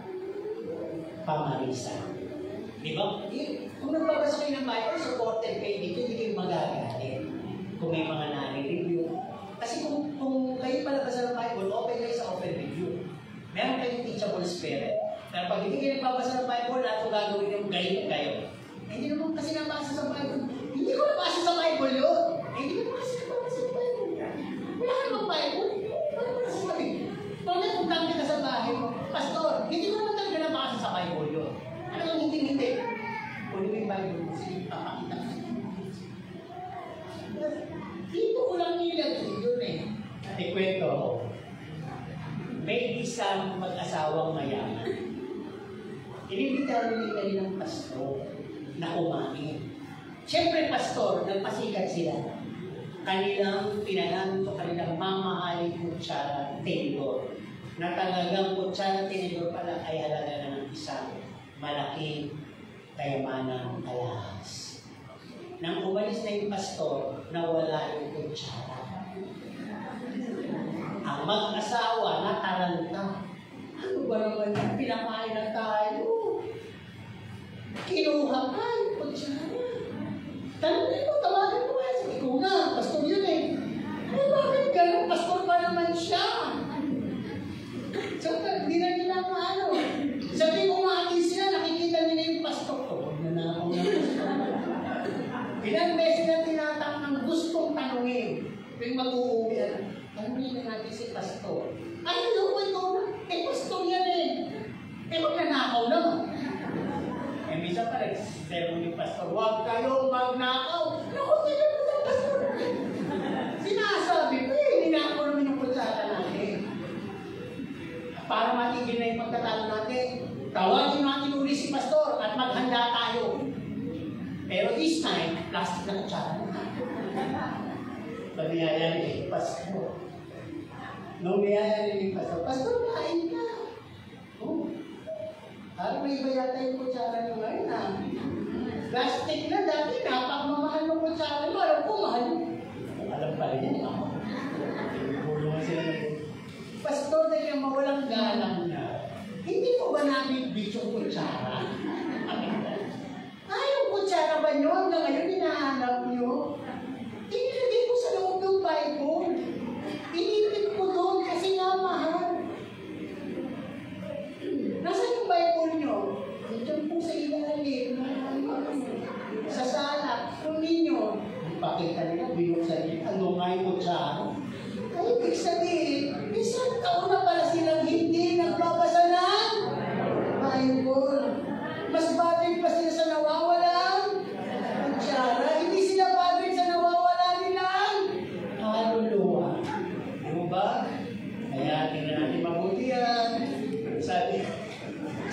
pamarisan. Di ba? Kung nagbabasa kayo ng Bible, supported kayo dito, hindi kayo magagalit. Kung may mga nani-review. Kasi kung kayo palabasa ng Bible, open kayo sa open review. Meron kayong teachable spirit. Pero pag hindi kayo nagbabasa ng Bible, lahat kung gagawin yung galit kayo. Hindi naman kasi nabasa sa Bible. Hindi ko nabasa sa Bible yun. Hindi ko kasi nabasa sa Bible. Wala ka naman Bible. Ano ba nasasabi? Pag nagpunta ka sa bahay mo, Pastor, hindi ko naman talaga nabasa sa Bible yun. Ano yung hindi? Kung yung Bible mo, sige, papakita ka. Ikwento ko. May isang mag-asawang mayaman. Inibitahan nila ng pastor na kumain. Siyempre, pastor, nagpasikat sila. Kanilang pinanang o kanilang mamahaling kutsara tinidor. Na talagang kutsara tinidor pala ay halaga na ng isang malaking kayamanang alahas. Nang umalis na yung pastor, nawala yung kutsara. Ang mag-asawa nataranta. Ano ba naman yung pinakain na tayo? Kinuha ka yung kutsara. Tanongin mo, tawagin mo kaya. Sabi ko nga, pastor yun eh. Ay, bakit gano'n? Pastor pa naman siya. So, hindi na nila maano. Sabi ko nga atin sila, nakikita nila yung pastor ko. Huwag na na ako ng pastor. Ilang beses na tinatang ng gustong tanongin. Yung mag-uuwi na. Tanongin na natin si pastor. Ay, ano ito? Eh, pastor yan eh. Eh, magnanakaw naman. Eh, minsan pa nag-sermon yung pastor, huwag kayong magnakaw. Naku, tignan mo sa pastor. Sinasabi ko eh, ninakaw naman yung kutsara natin. Para matigil na yung pagtatalo natin, tawagin natin uli si pastor at maghanda tayo. Pero this time, plastic na kutsara na. Pabiyaya ni pastor. Nung biyaya ni pastor, pastor, kain ka. Oh. Parang may iba yata yung kutsara nyo ngayon ha. Plastic na dati na, pag mamahal ng kutsara mo, alam ko mahal. Alam pa rin yan ako. Bulungan sila na po. Pastor, dahil yung mawalang galang na, hindi po ba namin bisyong kutsara? Ay, yung kutsara ba nyo? Hanggang ngayon, hinahanap nyo? Inilagay ko sa loob ng Bible. Inipit ko doon kasi nga mahal. Nasaan yung Bible nyo? Diyan po sa ilalim. Sa sala. Kung ninyo, ipakita nila, binuksan nila. Ano nga yung kutsara? Ay, ibig sabihin, isang taon na pala silang hindi nagbabasa ng Bible. Mas bagay pa sila sa nawawalang kutsara. Hindi sila bagay sa nawawala nilang kaluluwa. Ano ba? Kaya tingnan natin mabuti yan.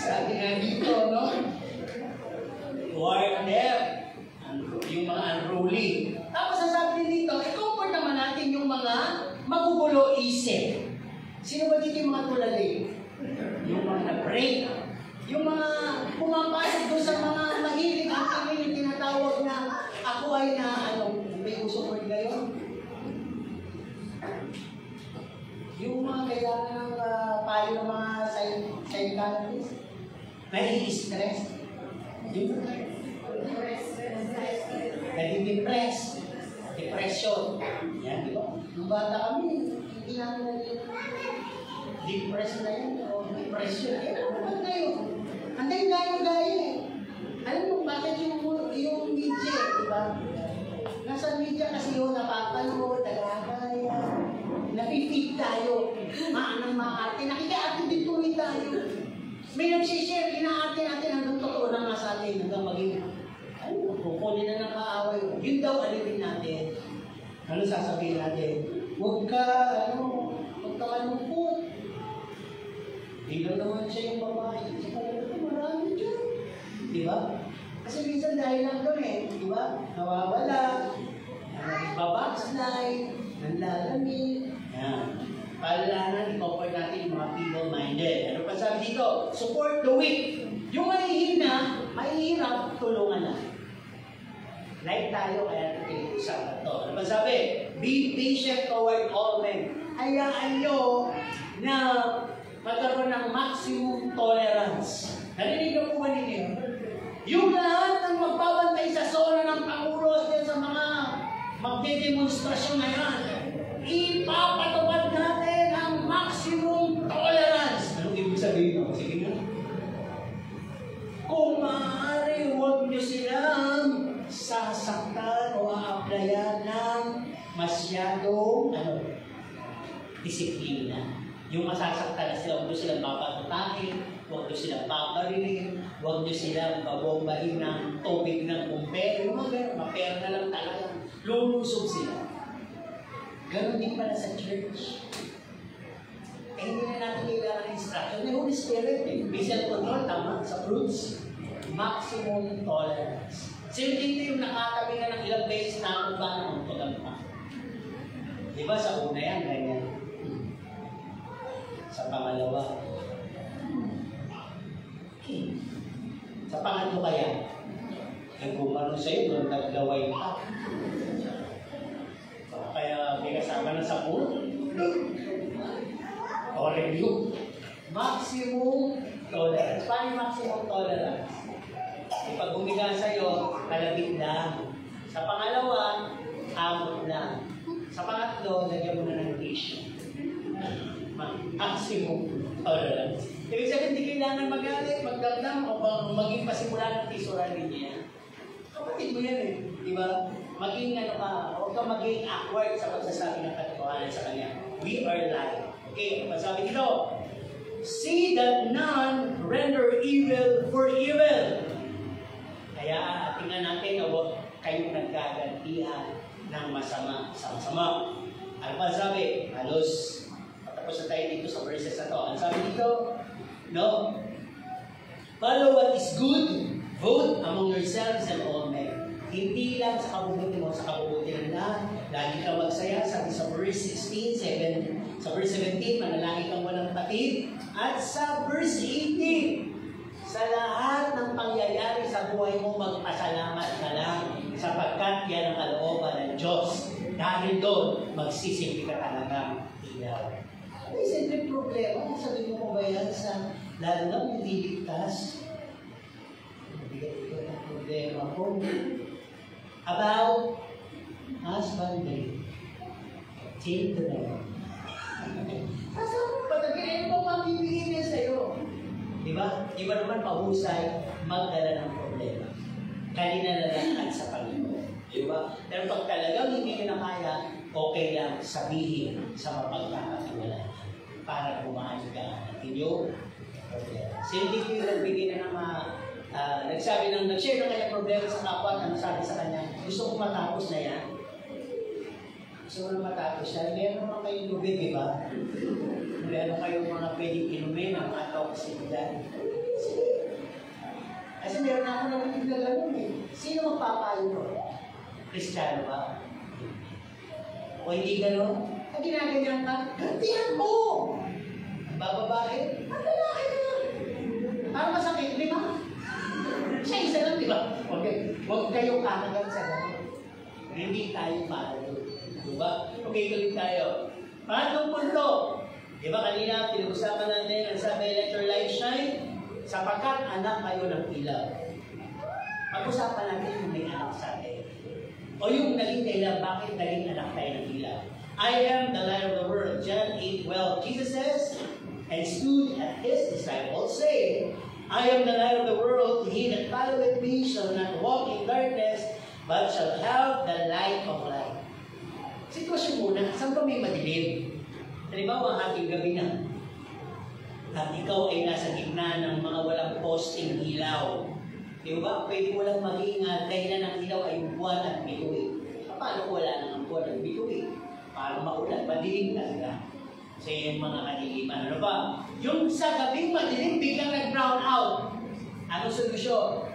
Sabi nga dito, no? Who are them? Yung mga unruly. Tapos sasabi dito, i-comfort naman natin yung mga magugulo isip. Sino ba dito yung mga tulali? Yung mga na-break. Yung mga pumapasok doon sa mga mahilig ang tingin yung tinatawag na ako ay na, ano, may uso ko rin ngayon. Yung mga kailangan ng payo ng mga psychologists. Nai-stress. Yung nai-depress. Depression. Yan, di ba? Nung bata kami, hindi namin depress na yun. O depression. Eh, ano ba ngayon? Anday gayo-gayo eh. Alam mo, bakit yung media, di ba? Nasa media kasi yun, napapanood, nagagaya, napipig tayo, maanang maarte, nakika-arte din tuloy tayo. May nagsishare, inaarte natin hanggang totoo na nga sa atin, hanggang maging, ano, kukunin na ng kaaway. Yun daw, alipin natin. Ano sasabihin natin? Huwag ka malungkot. Hindi naman siya yung babae. Sa talaga, marami dyan. Di ba? Kasi minsan dahil lang doon eh. Di ba? Nawawala. Babackslide. Nanlalamig. Yan. Paalalanan, i-comfort natin yung mga feeble-minded. Ano pa sabi dito? Support the weak. Yung mahihina, mahihirap, tulungan na. Like tayo, kaya natin usapan ito. Ano pa sabi? Be patient toward all men. Hayaan nyo na magkaroon ng maximum tolerance. Narinig na po ba ninyo? Yung lahat ng magbabantay sa zona ng Pangulos sa mga magdedemonstrasyon na yan, ipapatupad natin ang maximum tolerance. Anong ibig sabihin mo? Sige nga. Kung maaari, huwag nyo silang sasaktan o aaplayan ng masyadong disiplina. Yung masasaktan na sila, huwag nyo silang papatutahin, huwag nyo silang paparilin, huwag nyo silang babombahin ng tubig ng bumpero. Yung mga gano'n, mapera na lang talaga. Lulusog sila. Ganon din pala sa church. Eh, hindi na natin kailangan ng instruction. May Holy Spirit eh. May self-control, tama, sa fruits. Maximum tolerance. Sino dito yung nakatabi na ng ilang beses na kung paano magpagampa? Diba sa una yan, ganyan. Sa pangalawa. Okay. Sa pangatlo kaya, ay gumano sa'yo, doon naglaway pa. Kaya may kasama na sa pool. O review. Maximum tolerance. Paano yung maximum tolerance? Pag humiga sa'yo, kalabit lang. Sa pangalawa, amot lang. Sa pangatlo, lagyan mo na ng tissue. Maximum tolerance. Ibig sabihin, hindi kailangan magalit, magdamdam, o maging pasimula ng tisuranin niya. Kapatid mo yan eh. Di ba? Maging ano ka, huwag ka maging awkward sa pagsasabi ng katotohanan sa kanya. We are light. Okay, masabi dito, see that none render evil for evil. Kaya tingnan natin na huwag kayong nagkagantihan ng masama sa masama. Ano pa sabi? Halos patapos na tayo dito sa verses na to. Ano sabi dito? No? Follow what is good, vote among yourselves and all men. Hindi lang sa kabubuti mo, sa kabubuti ng lahat. Lagi kang magsaya, sabi sa verse 16, sa verse 17, manalangin kang walang patid. At sa verse 18, sa lahat ng pangyayari sa buhay mo, magpasalamat ka lang sapagkat yan ang kalooban ng Diyos. Dahil doon, magsisilbi ka talagang ilaw. May simple problema. Sabi mo ba yan sa lalo na hindi ligtas? Bigat-bigat ang problema ko. About husbandry. Take the man. Asa mo ba? Nagkailan mo pang-ibigin niya sa'yo? Diba? Di ba naman mahusay magdala ng problema? Kanina na lang sa Panginoon. Diba? Pero pag talagang hindi nyo na kaya, okay lang sabihin sa mapagkakatiwalaan para bumaan ka ng inyong problema. So, hindi ko yung nagbigay na nag-share ng kanyang problema sa kapwa, ano sabi sa kanya, gusto ko matapos na yan. Gusto ko na matapos yan. Meron naman kayong lubig, diba? Meron kayong mga pwedeng inumin ng mga toxicidad. Kasi meron na ako narinig na gano'n eh. Sino magpapayo ko? Kristiyano ba? O hindi gano'n? Ang ginaganyan ka, gantihan mo! Ang bababae, ang lalaki na. Parang masakit, di ba? Siya isa lang, di ba? Huwag kayong kakagal sa gano'n. Hindi tayo para doon. Di ba? Okay, tuloy tayo. Pangatlong punto. Di ba kanina, pinag-usapan natin ang sabi, let your light shine, sapagkat anak kayo ng ilaw. Pag-usapan natin yung may anak sa atin. O yung naging dahilan, bakit naging anak tayo ng ilaw? I am the light of the world. John 8:12. Jesus says, and stood at his disciples, saying, I am the light of the world. He that followeth me shall not walk in darkness, but shall have the light of life. Sitwasyon muna, saan pa may madilim? Halimbawa, ating gabi na. At ikaw ay nasa gitna ng mga walang posting ilaw. Di ba? Pwede mo lang mag-iingat dahil ng ilaw ay buwan at bituin. Paano wala nang buwan at bituin? Paano maulan? Madilim talaga. Kasi yung mga kadiliman. Ano ba? Yung sa gabing madilim, biglang nag-brown out. Anong solusyon?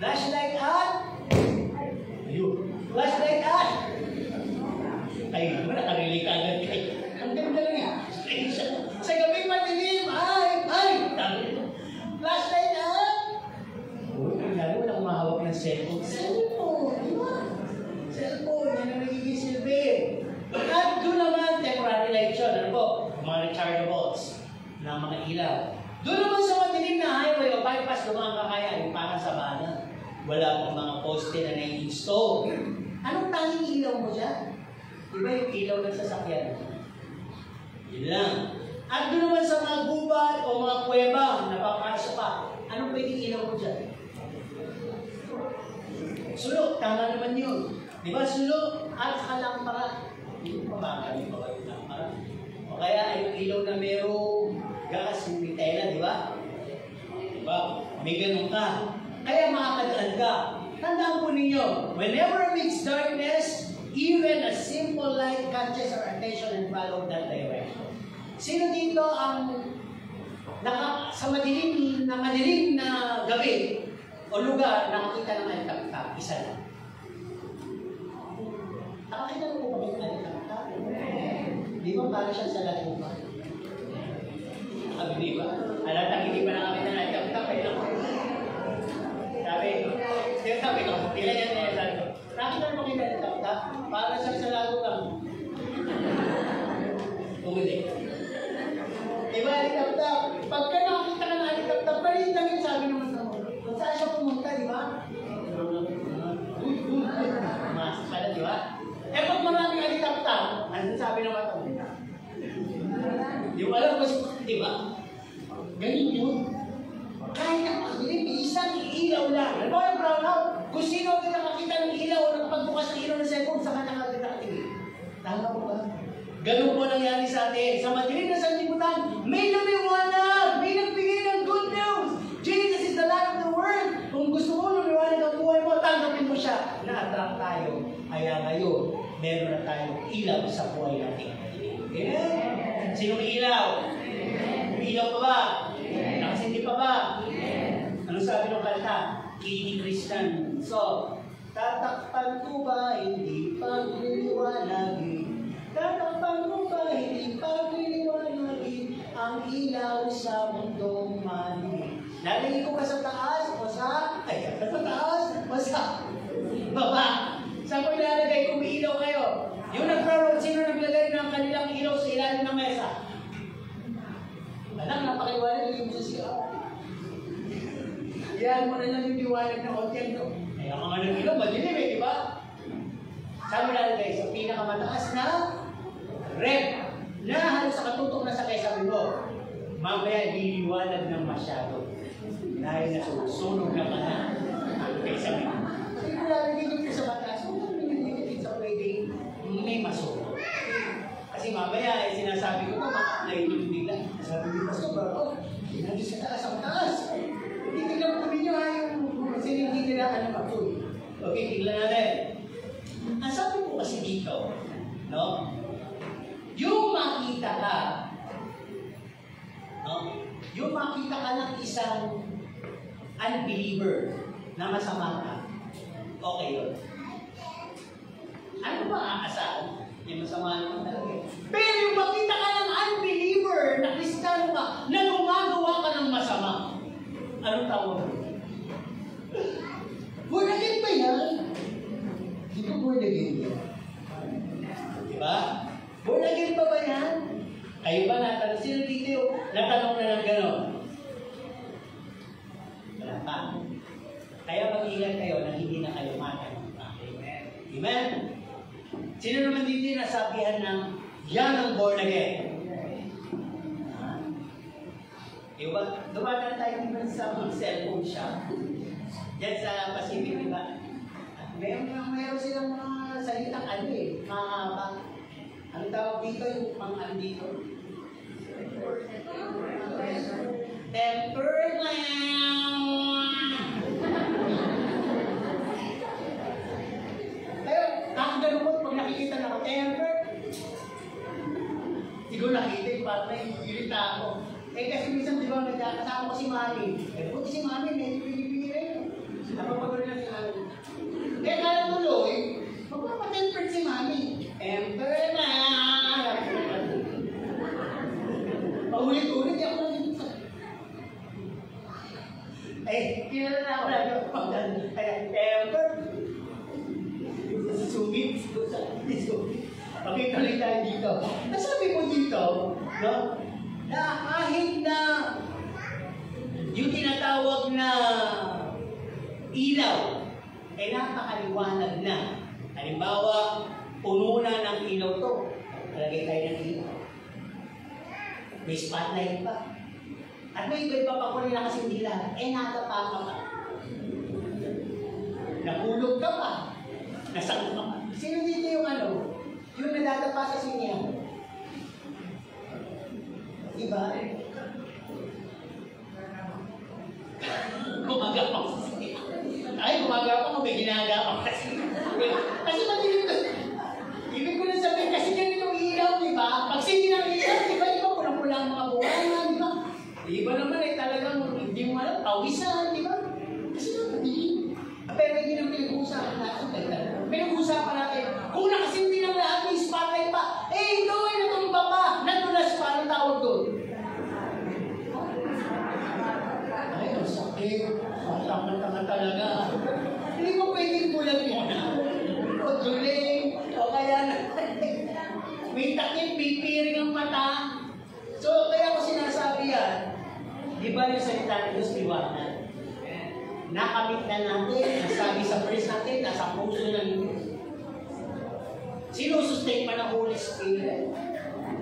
Flashlight at? Ayun. Flashlight at? Ay, naman, nakarili ka agad kayo. Ang ganda lang yan. Sa gabing madilim, flashlight na! Lalo walang mahawak ng cellphone. Cellphone, di ba? Cellphone, yan ang nagiging silbi. At doon naman, temporary light yun. Ano po? Mga rechargeables ng mga ilaw. Doon naman sa madilim na highway o bypass, lumaan ka kaya, yung parang sabana. Wala pang mga poste na nai-install. Anong tanging ilaw mo dyan? Diba yung ilaw ng sasakyan? Yun lang. At doon naman sa mga gubat o mga kuweba, napapasok ka, anong pwedeng ilaw mo dyan? Sulok, tama naman yun. Diba sulok at kalampara? Hindi ko pamagal yung mga kalampara. O kaya yung ilaw na merong gas, yung tela, diba? Diba? May ganun ka. Kaya makakadaan ka. Tandaan po ninyo, whenever amidst darkness, even a simple light catches our follow that direction. Sino dito ang sa madilim na gabi o lugar nakakita ng alikabok? Isa lang. Nakakita na po ba yung alikabok? Di ba para siya sa latupa? Sabi, di ba? Alatang hindi pa nakakita ng alikabok, kaya lang. Sabi ko, pila yan na yan. Nakita na po kita alikabok, para siya sa latupa. Umili. Di ba alikabok? Pagka nakakita ka ng alikabok, palit lang yun, sabi naman sa mo. Kung saan siya pumunta, di ba? Mas pala, di ba? Eh, pag maraming alikabok, ano sabi naman ito? Di ba alam ko, di ba? Ganun yun. Kahit nakakilip, isang ilaw lang. Ano ba yung brown out? Kung sino ang nakakita ng ilaw o nakapagbukas ng ilaw ng cellphone, sa kanya ka nakatingin. Tama ko ba? Ganun po nangyari sa atin. Sa madilim na sanlibutan, may lumiwanag! May nagbigay ng good news! Jesus is the light of the world! Kung gusto mo lumiwanag ang buhay mo, tanggapin mo siya. Na-attract tayo. Kaya ngayon, meron na tayong ilaw sa buhay natin. Amen? Sino may ilaw? May ilaw pa ba? Nakasindi pa ba? Ano sabi ng kanta? Kini Christian. So, tatakpan ko ba hindi pagliliwanagin? Tatakpan ko ba hindi pagliliwanagin ang ilaw sa mundong malilim? Lalagay ko ba sa taas o sa taas o sa baba? Saan ko ilalagay kung may ilaw kayo? Yung nag-promote, sino naglagay ng kanilang ilaw sa ilalim ng mesa? Anak, napakaliwanag yung sa siya. Yan mo na lang yung liwanag ng hotel ko. Kaya ka nga ng ilaw, madilim eh, di ba? Saan mo lalagay? Sa pinakamataas na red na halos sa katutok na sa sabi mo. Mamaya liliwanag ng masyado. Dahil nasusunog na ka na ang sabi mo. Kasi kung lalagay dito sa mataas, kung hindi sa pwede, may masunog. Kasi mamaya, sinasabi ko ito, naitulog bigla. Sabi ko, Pastor, bro, nandun sa taas ang taas. Hindi tignan po ninyo ha, yung hindi nila ano matuloy. Okay, tignan natin. Ang sabi ko kasi dito, no? Yung makita ka, no? Yung makita ka ng isang unbeliever na masama ka, okay yun. Ano ba aasahan? Yung masama naman talaga. Pero yung makita ka ng unbeliever na Kristiyano ka, na gumagawa ka ng masama, anong tawag mo? Born again ba yan? Di ba born again yan? Diba? Born again pa ba yan? Kayo ba natanong? Sino dito yung natanong na ng gano'n? Wala pa. Kaya mag-ingat kayo na hindi na kayo matanong pa. Amen? Amen? Sino naman dito yung nasabihan ng yan ang born again? Diba? Dumadaan tayo dito sa cellphone shop. Diyan sa Pacific, diba? Mayroon silang mga salitang ano eh, mahaba. Ang tawag dito yung pang-ano dito? Tempered Pero, nakagalumot pag nakikita na ako, tempered. Siguro nakita yung parang irita ako. Eh kasi minsan di ba nagkakasama ko si Mami. Eh buti si Mami, medyo pinipili rin. Napapagod na si Mami. Eh kaya tuloy, magpapatempered si Mami. Tempered na! Paulit-ulit ako lang dito. Eh, kilala na ako na kaya tempered. Sumit. Okay, tuloy tayo dito. Nasabi mo dito, no? Na kahit na yung tinatawag na ilaw ay napakaliwanag na. Halimbawa, puno na ng ilaw to. Talagay tayo ng ilaw. May spotlight pa. At may iba pa ko nila kasi nila. Eh, nakapapa ka. Nahulog ka pa. Nasakot ka pa. Sino dito yung ano? Yung nadadapa sa sinya? Diba? Gumagapang sa sinya. Ay, gumagapang o may ginagapang kasi. Kasi madilim na. Ibig ko na sabihin, kasi ganito ilaw, diba? may takip, may piring ang mata. So, kaya ko sinasabi yan, di ba yung salita ng Diyos, liwanag? Nakamit na natin, nasabi sa verse natin, nasa puso ng Diyos. Sinusustain pa ng Holy Spirit.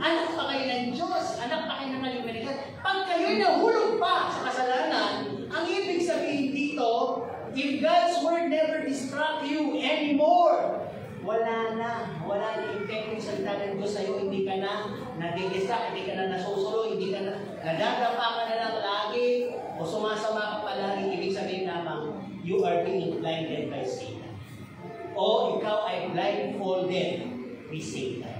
Anak pa kayo ng Diyos, anak pa kayo ng kalimutan. Pag kayo'y nahulog pa sa kasalanan, ang ibig sabihin dito, if God's word never distract you anymore, wala na epekto yung salita ng Diyos sa'yo, hindi ka na nadidistract, hindi ka na nasusulo, hindi ka na nadadapa ka na lang lagi, o sumasama ka pa lagi, ibig sabihin lamang, you are being blinded by Satan. O ikaw ay blindfolded by Satan.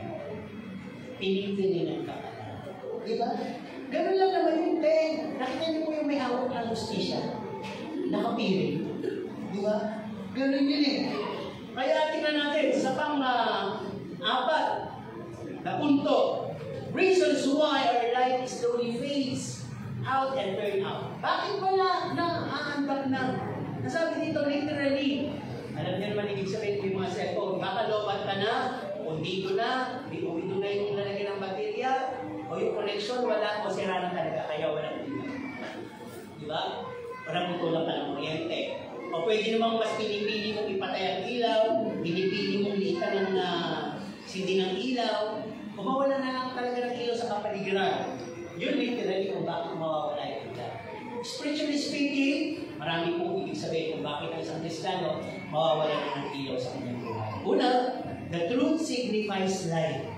Pinipilinan ka pa lang. Diba? Ganun lang naman yung ten. Nakita niyo po yung may hawak ng justisya. Nakapiling. Diba? Ganun yun eh. Kaya tingnan natin sa pang-apat na punto. Reasons why our life slowly fades out and turn out. Bakit wala na-aandak na? Nasabi dito literally, alam niyo naman ibig sabihin ng mga cellphone, kakalobat ka na, o dito na yung lalagyan ng baterya, o yung connection, wala, o sira na talaga, kaya wala dito. Diba? Parang putulang ka ng kuryente. O pwede namang mas pinipili mong ipatay ang ilaw, pinipili mong liitan ng sindi ng ilaw, o mawala na lang talaga ng ilaw sa kapaligiran. Yun literally kung bakit mawawala yung ilaw. Spiritually speaking, marami pong ibig sabihin kung bakit ang isang Kristiyano mawawala ng ilaw sa kanyang buhay. Una, the truth signifies life.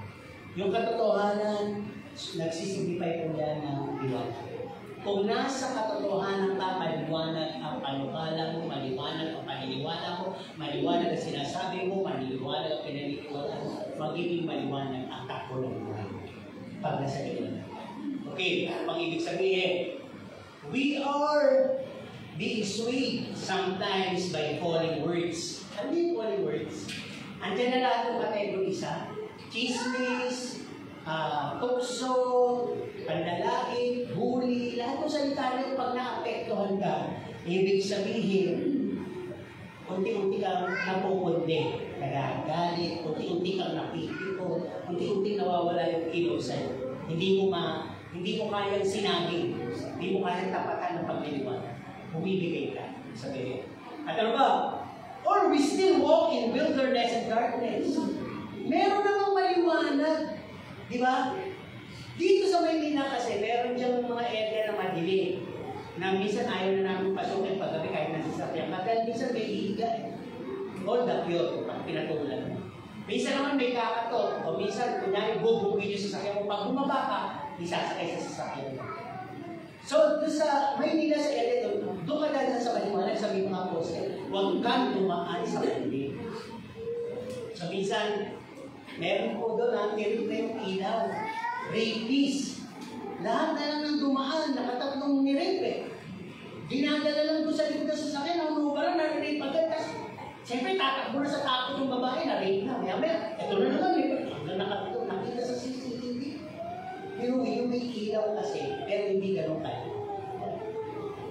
Yung katotohanan, nagsisignify po yan ng liwanag. Kung nasa katotohanan ka, maliwanag ang panukala mo, maliwanag ang paniniwala mo, maliwanag ang sinasabi mo, maliwanag ang pinaniniwala mo, magiging maliwanag ang takbo ng buhay mo. Pag nasa liwanag. Okay, ang ibig sabihin, we are being swayed sometimes by falling words. Ano yung falling words? Andiyan na lahat ng kategori isa. Chismis, tukso, panlalait, bully, lahat ng salita na pag naapektuhan ka, ibig sabihin, unti-unti kang napupundi, nagagalit, unti-unti kang napipiko, unti-unti nawawala yung ilaw sa'yo. Hindi mo kayang sinabi, hindi mo kayang tapatan ng pagliliwanag. Bumibigay ka, sabihin. At ano ba? Or we still walk in wilderness and darkness. Meron namang maliwanag. Di ba? Dito sa Maynila kasi, meron diyang mga area na madilim. Na minsan ayaw na namin pasukin paggabi kahit nasasakyan. Dahil minsan may higa eh. All the pure, pag pinatulan mo. Minsan naman may kakato. O minsan, kunyari, bubugin yung sasakyan mo. Pag bumaba ka, isasakay sa sasakyan mo. So, doon sa Maynila sa area doon ka dahil sa maliwanag, sabi mga apostol, huwag kang dumaan sa malilim. So, minsan, meron po doon ang tirik na yung ilaw. Rapist. Lahat na lang ng dumaan, nakatatlong ni-rape eh. Dinadala lang doon sa likod na sasakyan, ang nubaran, na-rape agad. Siyempre, tatakbo na sa takot yung babae, na-rape na. Maya, ito na naman, nakita sa CCTV. Pero yung may ilaw kasi, pero hindi ganun tayo.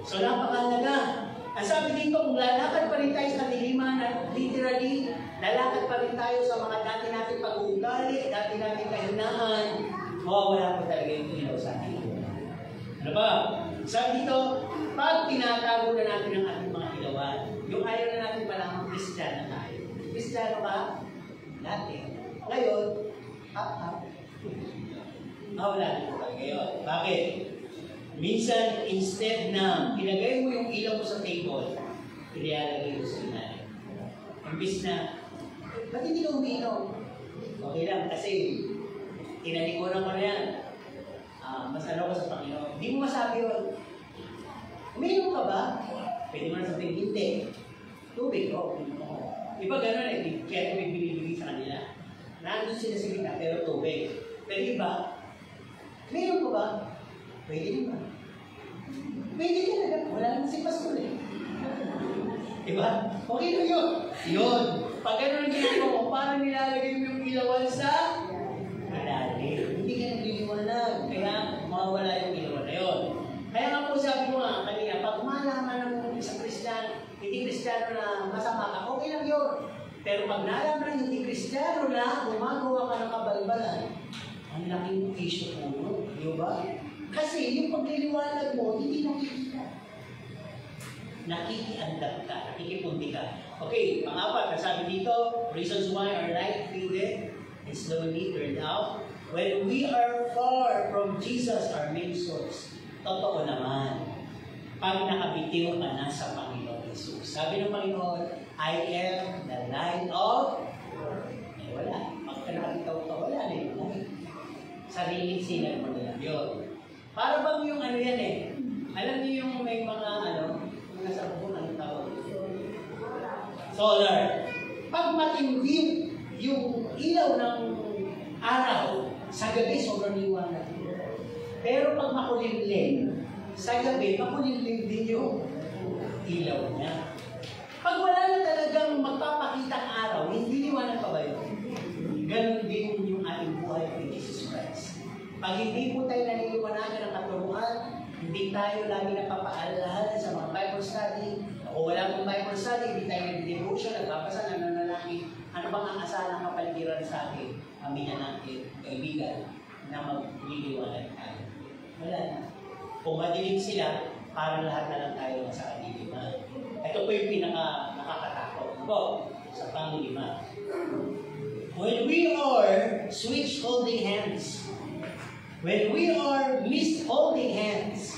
So, napakalaga. Ang sabi dito, kung lalakad pa rin tayo sa kadiliman, literally, lalakad pa rin tayo sa mga dati natin pag-uugali, dati natin kahinaan, mawawala pa talaga yung ilaw sa atin. Ano ba? Sabi dito, pag tinatago na natin ang ating mga ilawan, yung ayaw na natin palang Kristiyano tayo. Kristiyano ka? Dati. Ngayon, wala na po talaga yun. Bakit? Minsan, instead na ilagay mo yung ilaw mo sa table, inilalagay mo sa ilalim. Imbis na, ba't hindi ka umiinom? Okay lang, kasi tinalikuran ko na yan. Mas ano ko sa Panginoon. Hindi mo masabi yun. Umiinom ka ba? Pwede mo na sabihin, hindi. Tubig, Iba gano'n eh, kaya tubig binibigay sa kanila. Nandun sila sa gitna, pero tubig. Pero iba, umiinom ka ba? Pwede naman. Pwede talaga. Wala naman si pastor eh. Diba? Okay na yun. Yun. Pag gano'n ang ginagawa mo, paano nilalagay mo yung ilawan sa malalim? Hindi ka nagliliwanag. Kaya mawawala yung ilawan na yun. Kaya nga po sabi ko nga kanina, pag malaman ng isang Kristiyano, hindi Kristiyano na masama ka, okay lang yun. Pero pag nalaman ng hindi Kristiyano na gumagawa ka ng kabalbalan, Ang laking issue po mo, di ba? Kasi yung pagliliwanag mo, hindi nakikita. Nakikiandap ka, nakikipundi ka. Okay, pang-apat, kasabi dito, reasons why our light faded and slowly turned out. When we are far from Jesus, our main source. Totoo naman, pag nakabitiw ka na sa Panginoon Jesus. Sabi ng Panginoon, I am the light of wala. Pagka nakabitaw ka, wala na yun. Sariling sinag mo nila. Yun. Para bang yung ano yan eh. Alam niyo yung may mga nasa bubong, anong tawag? Solar. Pag matindi yung ilaw ng araw, sa gabi sobrang liwanag. Pero pag makulimlim, sa gabi makulimlim din yung ilaw niya. Pag wala na talagang magpapakita ang araw, hindi liwanag pa ba yun? Ganon din yung ating buhay kay Jesus Christ. Pag hindi po tayo naniliwanagan ng katuruan, hindi tayo lagi napapaalahan sa mga Bible study, o wala pong Bible study, hindi tayo nag-devotion, nagbabasa, nananalangin, ano bang ang asahan ng kapaligiran sa atin, amina natin, kaibigan, na magliliwanag tayo. Wala na. Kung madilim sila, parang lahat na lang tayo sa kadiliman. Ito po yung nakakatakot po sa panglima. When we are switch holding hands, when we are missed holding hands,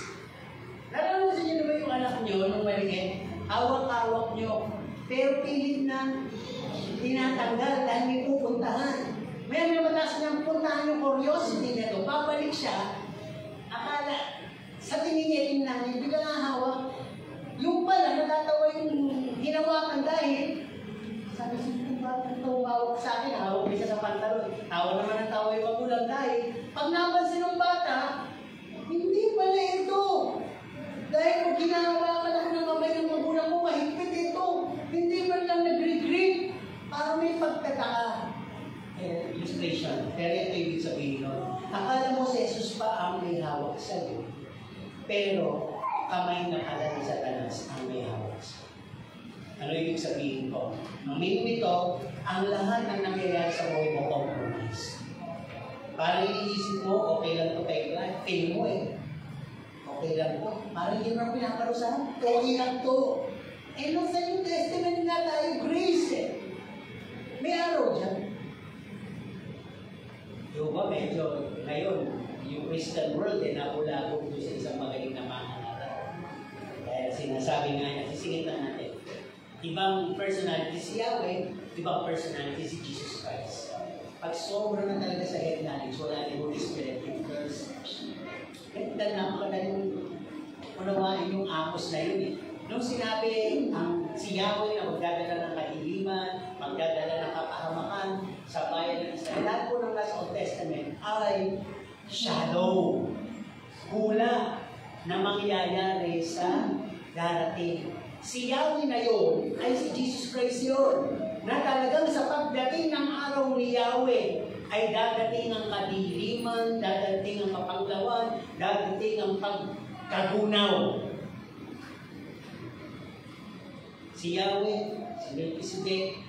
naranasan niyo na ba yung anak niyo nung maliit? Hawak-hawak niyo, pero pilit na tinatanggal dahil may pupuntahan. May mataas ng puntahan yung curiosity na ito, babalik siya, akala, sa tingin niya rin namin, hindi ka nahawak. Yung pala, natatawa yung hinawakan dahil, sabi siya, bakit ito umawak sa akin? Hawak isa sa pantalon. Tawa naman ang tawa yung magulang dahil, pag napansin ng bata, hindi pala ito. Dahil kung ginahawakan ako ng kamay ng magulang ko, mahigpit ito. Hindi man lang nag-grip-grip. Para may pagtataka. Illustration. Pero ito ibig sabihin nun. Akala mo si Jesus pa ang may hawak sa'yo. Pero, kamay na pala ni Satanas ang may hawak sa'yo. Ano ibig sabihin ko? Ang meaning nito, ang lahat ng nangyayari sa buhay mo, compromise. Parang iniisip mo, okay lang ito kay God. Feel mo eh. Okay lang po. Parang hindi mo pinaparusahan. Okay lang to. Eh, nung sa New Testament na tayo, grace eh. May araw dyan. Yung ba, medyo, ngayon, yung Christian world eh, naulabog doon sa isang magaling na pangangaral. Dahil sinasabi nga niya, sisingit na natin. Ibang personality si Yahweh, ibang personality si Jesus Christ. Pag sobra na talaga sa head knowledge, wala ni Holy Spirit yung first. Dahil napakadaling unawain yung amos na yun eh. Nung sinabi si Yahweh na magdadala ng kadiliman, magdadala ng kapahamakan sa bayan ng Israel, lahat po ng nasa Old Testament ay shadow, hula na mangyayari sa darating. Si Yahweh na yun ay si Jesus Christ yun, na talagang sa pagdating ng araw ni Yahweh ay dadating ang kadiliman, dadating ang kapanglawan, dadating ang pagkagunaw. Si Yahweh, si Melchizedek,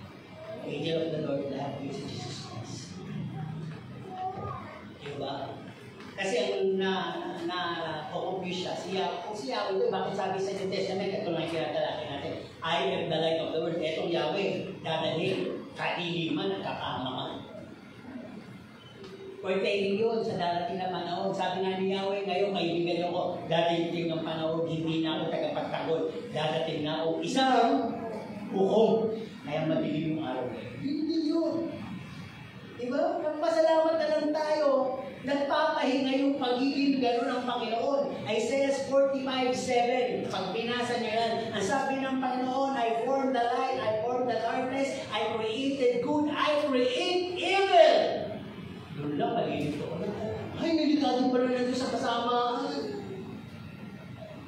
Angel of the Lord, lahat yun si Jesus Christ. Diba? Kasi ang na-confuse siya, kung si Yahweh, bakit sabi sa New Testament, ito lang kinatalaki natin, I am the light of the world. Etong Yahweh, dadalhin, kadiliman at kakamaman. Foretelling yun sa darating na panahon. Sabi nga ni Yahweh, ngayon kaibigan ako, dadating ng panahon, hindi na ako tagapagtanggol. Dadating na ako isang hukom. Kaya madilim yung araw. Hindi yun. Diba? Magpasalamat na lang tayo. Nagpapahinga yung pagiging gano'n ng Panginoon. Isaiah 45:7. Pag binasa nyo yan, ang sabi ng Panginoon, I formed the light, I formed the darkness, I created good, I create evil. Doon lang, malilito ko na. Ay, nilikado pala na doon sa kasamaan.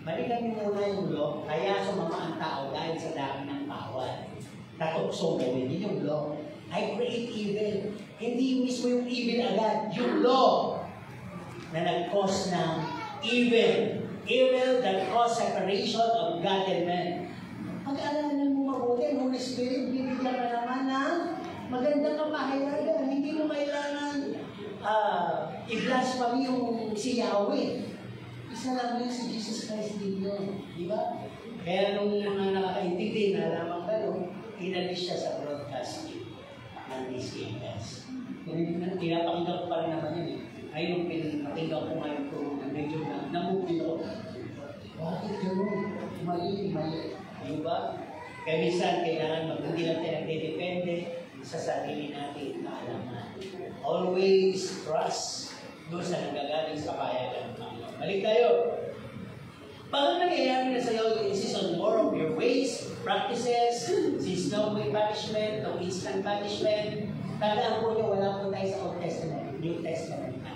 Balikan niyo muna yung law, kaya sumama ang tao dahil sa dami ng bawal. Natukso mo, hindi yung law. I create evil. Hindi mismo yung evil agad, yung law na nag-cause ng evil. Evil that cause separation of God and man. Pag-alalan mo mabuti, Holy Spirit, bibigyan ka naman ng magandang kapahayagan. Hindi mo kailangan i-blasphemy yung si Yahweh. Isa lang yun si Jesus Christ din yun. Di ba? Kaya nung mga nakakaintindi na lamang kayo, inalis siya sa broadcasting ng DCMS. Pinapakita ko pa rin naman yun eh. Ay nung pinapakita ko ngayon ko, medyo namupin ako. Bakit gano'n? Mali. Di ba? Kaya minsan kailangan hindi lang tayo nagdedepende sa sarili natin na alaman. Always trust doon sa nanggagaling sa kapayagan ng Panginoon. Balik tayo. Pag nangyayari na sa iyo, insist on more of your ways, practices, since no way punishment, no instant punishment, tandaan po niyo, wala po tayo sa Old Testament, New Testament na.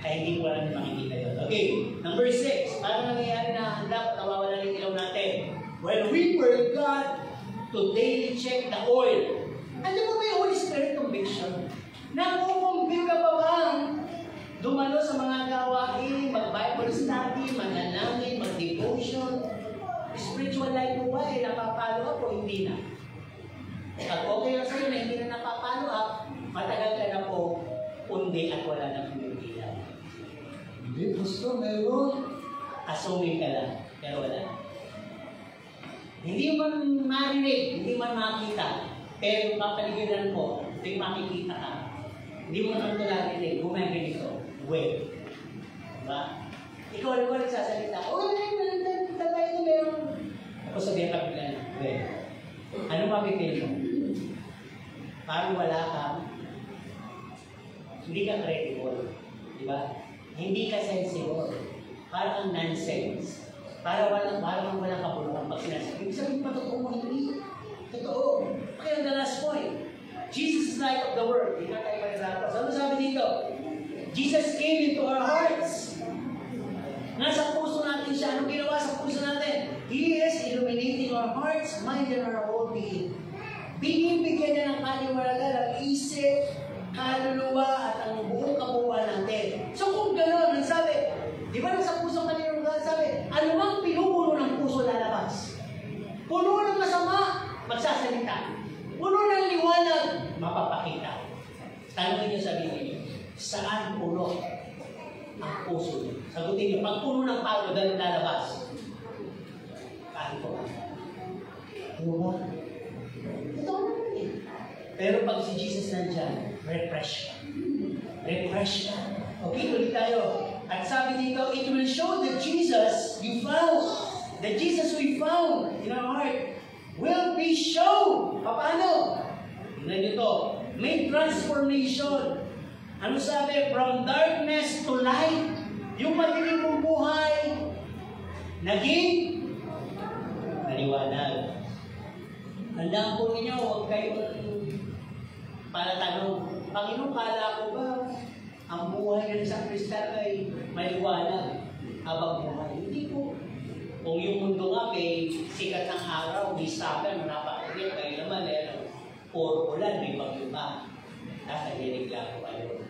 Kaya hindi po lang makikita yun. Okay, number 6. Paano nangyayari na handa at nawawala ng ilaw natin? When we pray God to daily check the oil. Ano mo ba yung Holy Spirit conviction? Nakukumpil ka pa bang dumalo sa mga gawain, mag-Bible study, mananangin, mag-devotion, spiritual life mo ba, napapalo up o hindi na? Pag okay lang sa'yo na hindi na napapalo up, matagal ka na po, undi at wala na pumipila. Hindi, gusto, meron. Assuming ka lang, pero wala. Hindi man marinig, hindi man makita, pero yung kapaligiran mo, yung makikita ka, hindi mo naman ito narinig, gumaganito. Wait. Diba? Ikaw nagsasalita. Tatay ko meron. Ako sabihin ka bigla na. Wait. Ano mapipil mo? Parang wala ka. Hindi ka credible. Diba? Hindi ka sensible. Parang nonsense. Parang walang kabuluhan pag sinasabi. Ibig sabihin pa totoo mo hindi. Totoo. Kaya the last point. Jesus is light of the world. Hindi na tayo panirapas. Ano sabi dito? Jesus came into our hearts. Nasa puso natin siya. Anong ginawa sa puso natin? He is illuminating our hearts, mind, and our whole being. Binibigyan niya ng kaliwanagan ang isip, kaluluwa, at ang buong kabuuan natin. So kung gano'n, sabi, di ba nasa puso kanina sabi, ano bang pinupuno ng puso lalabas? Puno ng masama, magsasalita. Puno ng liwanag, mapapakita. Tanongin niyo sa Biblia niyo, saan puno ang puso niyo? Sagutin niyo, pag puno ng palo, dahil lalabas. Kahit po. Ano ba? Ito naman eh. Pero pag si Jesus nandyan, refresh ka. Refresh ka. Okay, tuloy tayo. At sabi dito, it will show the Jesus you found. The Jesus we found in our heart will be shown. Paano? Tingnan nyo to. May transformation. Ano sabi? From darkness to light. Yung madilim mong buhay, naging naliwanag. Tandaan po ninyo, huwag kayong palatanong, Panginoon, kala ko ba ang buhay ng isang Kristal ay maliwanag habang buhay? Hindi po. Kung yung mundo nga may sikat ng araw, may sabi, napakagit, kayo naman, puro ulan, may bagyo pa. Tapos nagreklamo kayo.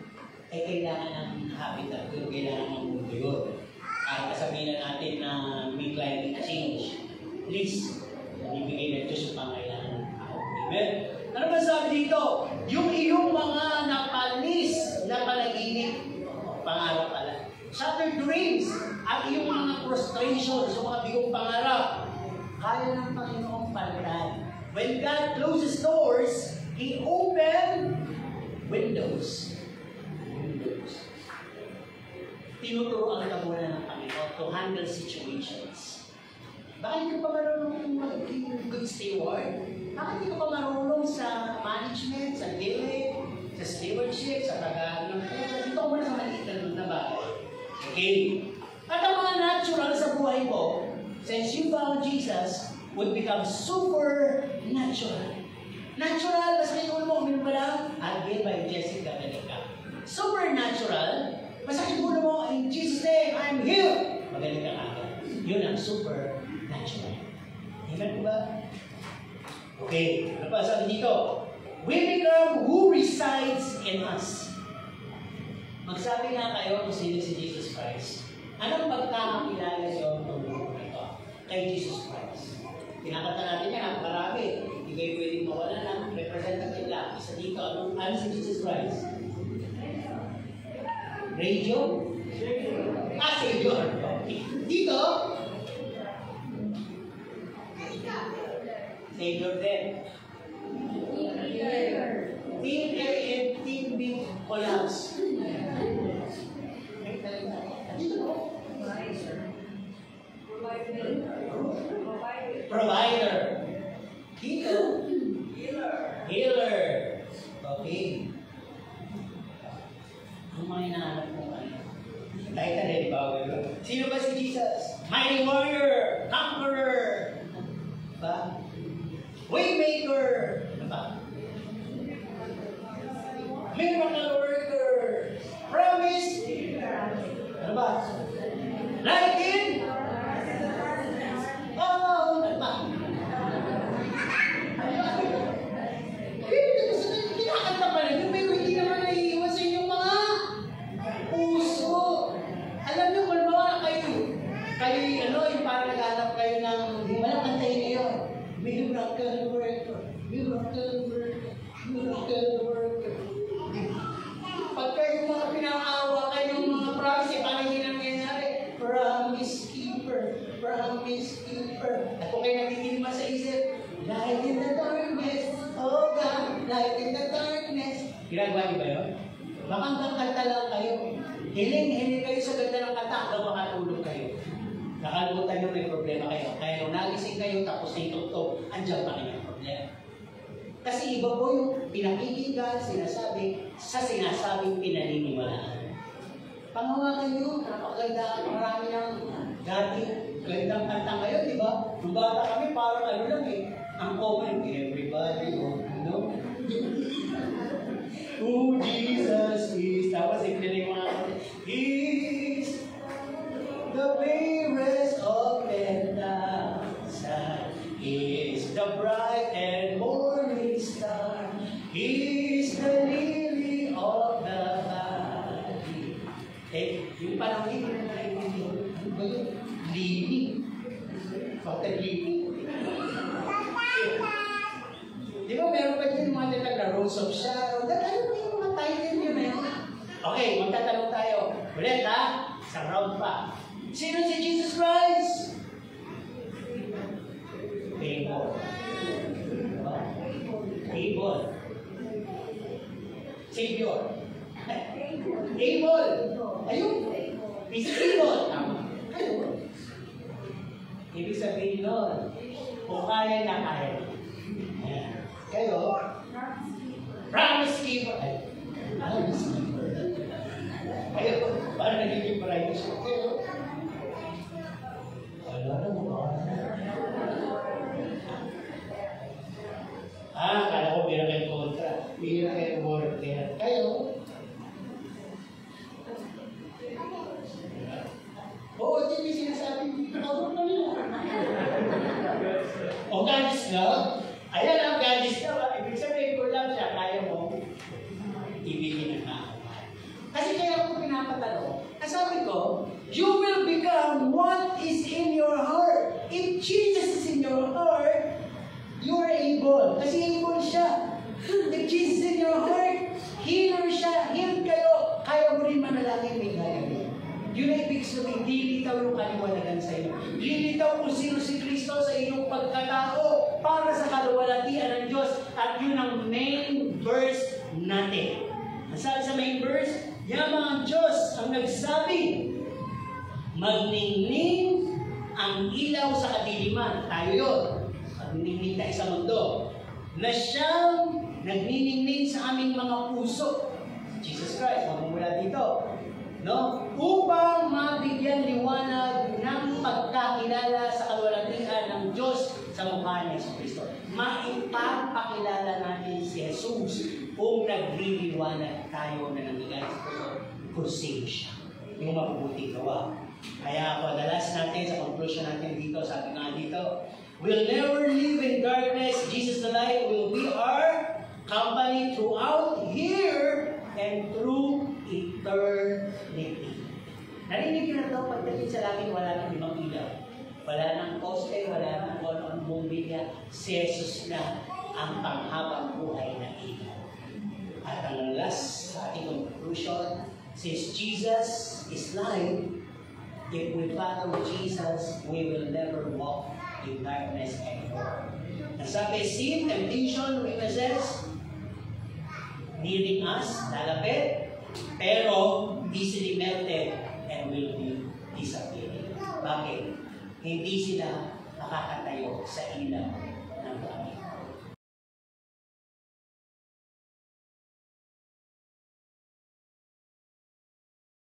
Eh, kailangan ng habitat yun, kailangan ng mundo yun. At sabihin na natin na may climate change. Please, ibigay na Diyos yung pangailangan ng tao. Amen? Ano ba sabi dito? Yung iyong mga napalis na panaginip, pangarap pala. Shattered dreams, at iyong mga frustrations, yung mga bigong pangarap, kaya ng Panginoong palitan. When God closes doors, He open windows. Tinuturoan ka muna ng Panginoon to handle situations. Bakit ka pa marunong maging good steward? Bakit hindi ka pa marunong sa management, sa dealing, sa stewardship, sa pag-aaral ng pera? Dito ko muna sa maliit na bagay. Okay? At ang mga natural sa buhay mo, since you found Jesus, would become supernatural. Natural, basta may ulo mo, uminom ba lang? Again by Jessica Ganica. Supernatural, basta may ulo mo, in Jesus' name, I'm healed. Magaling ka agad. Yun ang supernatural. Amen po ba? Okay, ano pa sabi dito? We become who resides in us. Magsabi nga kayo kung sino si Jesus Christ. Anong pagkakakilala niyo ng buong ito? Kay Jesus Christ. Pinakata natin yan, napakarami. Hindi kayo pwedeng mawala ng representative lang. Isa dito, ano si Jesus Christ? Radio? Savior. Dito, Savior din. Team A and Team B collapse. Provider. Dito, Healer. Okay. Ang mga hinahanap mo kayo. Dahil ka rin, sino ba si Jesus? Mighty warrior, conqueror. Ba? Waymaker. Ano ba? Miracle worker. Promise. Ano ba? Like in. Oh, ano ba? Kinakanta pa rin, pero hindi naman naiiwan sa inyong mga puso. Alam niyo, kung bawa kayo, yung parang naghanap kayo ng, yung walang kantayin niyo yun. Miracle worker, miracle worker, miracle worker. Pagka yung mga pinakawa kayo, yung mga promise, parang hindi lang nangyayari. Promise keeper, promise keeper. At kung kayo nagtitigil sa isip, light in the darkness, oh God, light in the darkness. Ginagawa niyo ba yun? Baka hanggang kanta lang kayo. Hiling kayo sa ganda ng kanta hanggang makatulog kayo. Nakalimutan nyo may problema kayo. Kaya nung nagising kayo tapos itugtog, andyan pa rin ang problema. Kasi iba po yung pinakikinggan, sinasabi, sa sinasabing pinaniniwalaan. Pangawakan nyo, napakaganda, marami ng dati, gandang kanta ngayon, di ba? Nung bata kami, parang ano lang eh, ang common, everybody, no? Who Jesus is, tapos yung mga, He's the fairest of Pentasa. He is the bright and morning star. He is the lily of the valley. Yung parang hindi na naiintindihan. Ano ba yun? Lily. Bakit lily? Di ba meron pa din mga tinatag na Rose of Sharon? Ano ba yung mga title yun eh? Okay, magtatanong tayo. Ulit ha? Isang round pa. Sino si Jesus Christ? Able. Able. Savior. Able. Ayun. He's able. Tama. Ayun. Ibig sabihin nun, kung kaya na kaya. Kayo, promise keeper. Promise keeper. Kayo, parang nagiging promise keeper. Wala na mo ba? Kala ko miracle kontra. Miracle worker. Kayo, oo, hindi sinasabi, nakawag na nila. O gadis na? Ayan ang gadis na. Ibig sabihin ko lang siya, kaya mo ibigin ang nakakapal. Kasi kaya ako pinapatanong, sabi ko, you will become what is in your heart. If Jesus is in your heart, you are able. Kasi able siya. If Jesus is in your heart, healer siya. Heal kayo. Kaya mo rin manalangin may galing. Yun ay ibig sabihin, lilitaw yung kaliwanagan sa iyo. Lilitaw kung sino si Kristo sa iyong pagkatao para sa kaluwalhatian ng Diyos. At yun ang main verse natin. Ang sabi sa main verse, yamang ang Diyos ang nagsabi, magningning ang ilaw sa kadiliman. Tayo yun. Magningning tayo sa mundo. Na siyang nagniningning sa aming mga puso. Jesus Christ, magmumula dito. No? Upang mabigyan liwanag ng pagkakilala sa kaluwalhatian ng Diyos sa mukha niya sa Kristo. Maipapakilala natin si Jesus kung nagliliwanag tayo na nangyayari sa Kristo kung sino siya. Yung mabubuting gawa. Kaya padalas natin sa conclusion natin dito, sabi nga dito, we'll never live in darkness. Jesus the light will be our company throughout here and through eternity. Narinig nyo na ito, pagdating sa langit, wala nang limang ilaw. Wala nang poste, wala nang ang bumbilya. Si Jesus na ang panghabang buhay na ilaw. At ang last sa ating conclusion, Since Jesus is light, if we follow Jesus, we will never walk in darkness anymore. Ang sabi, sin, temptation, weaknesses, needing us, lalapit, pero easily melted and will be disappearing. Bakit? Hindi sila nakakatayo sa ilaw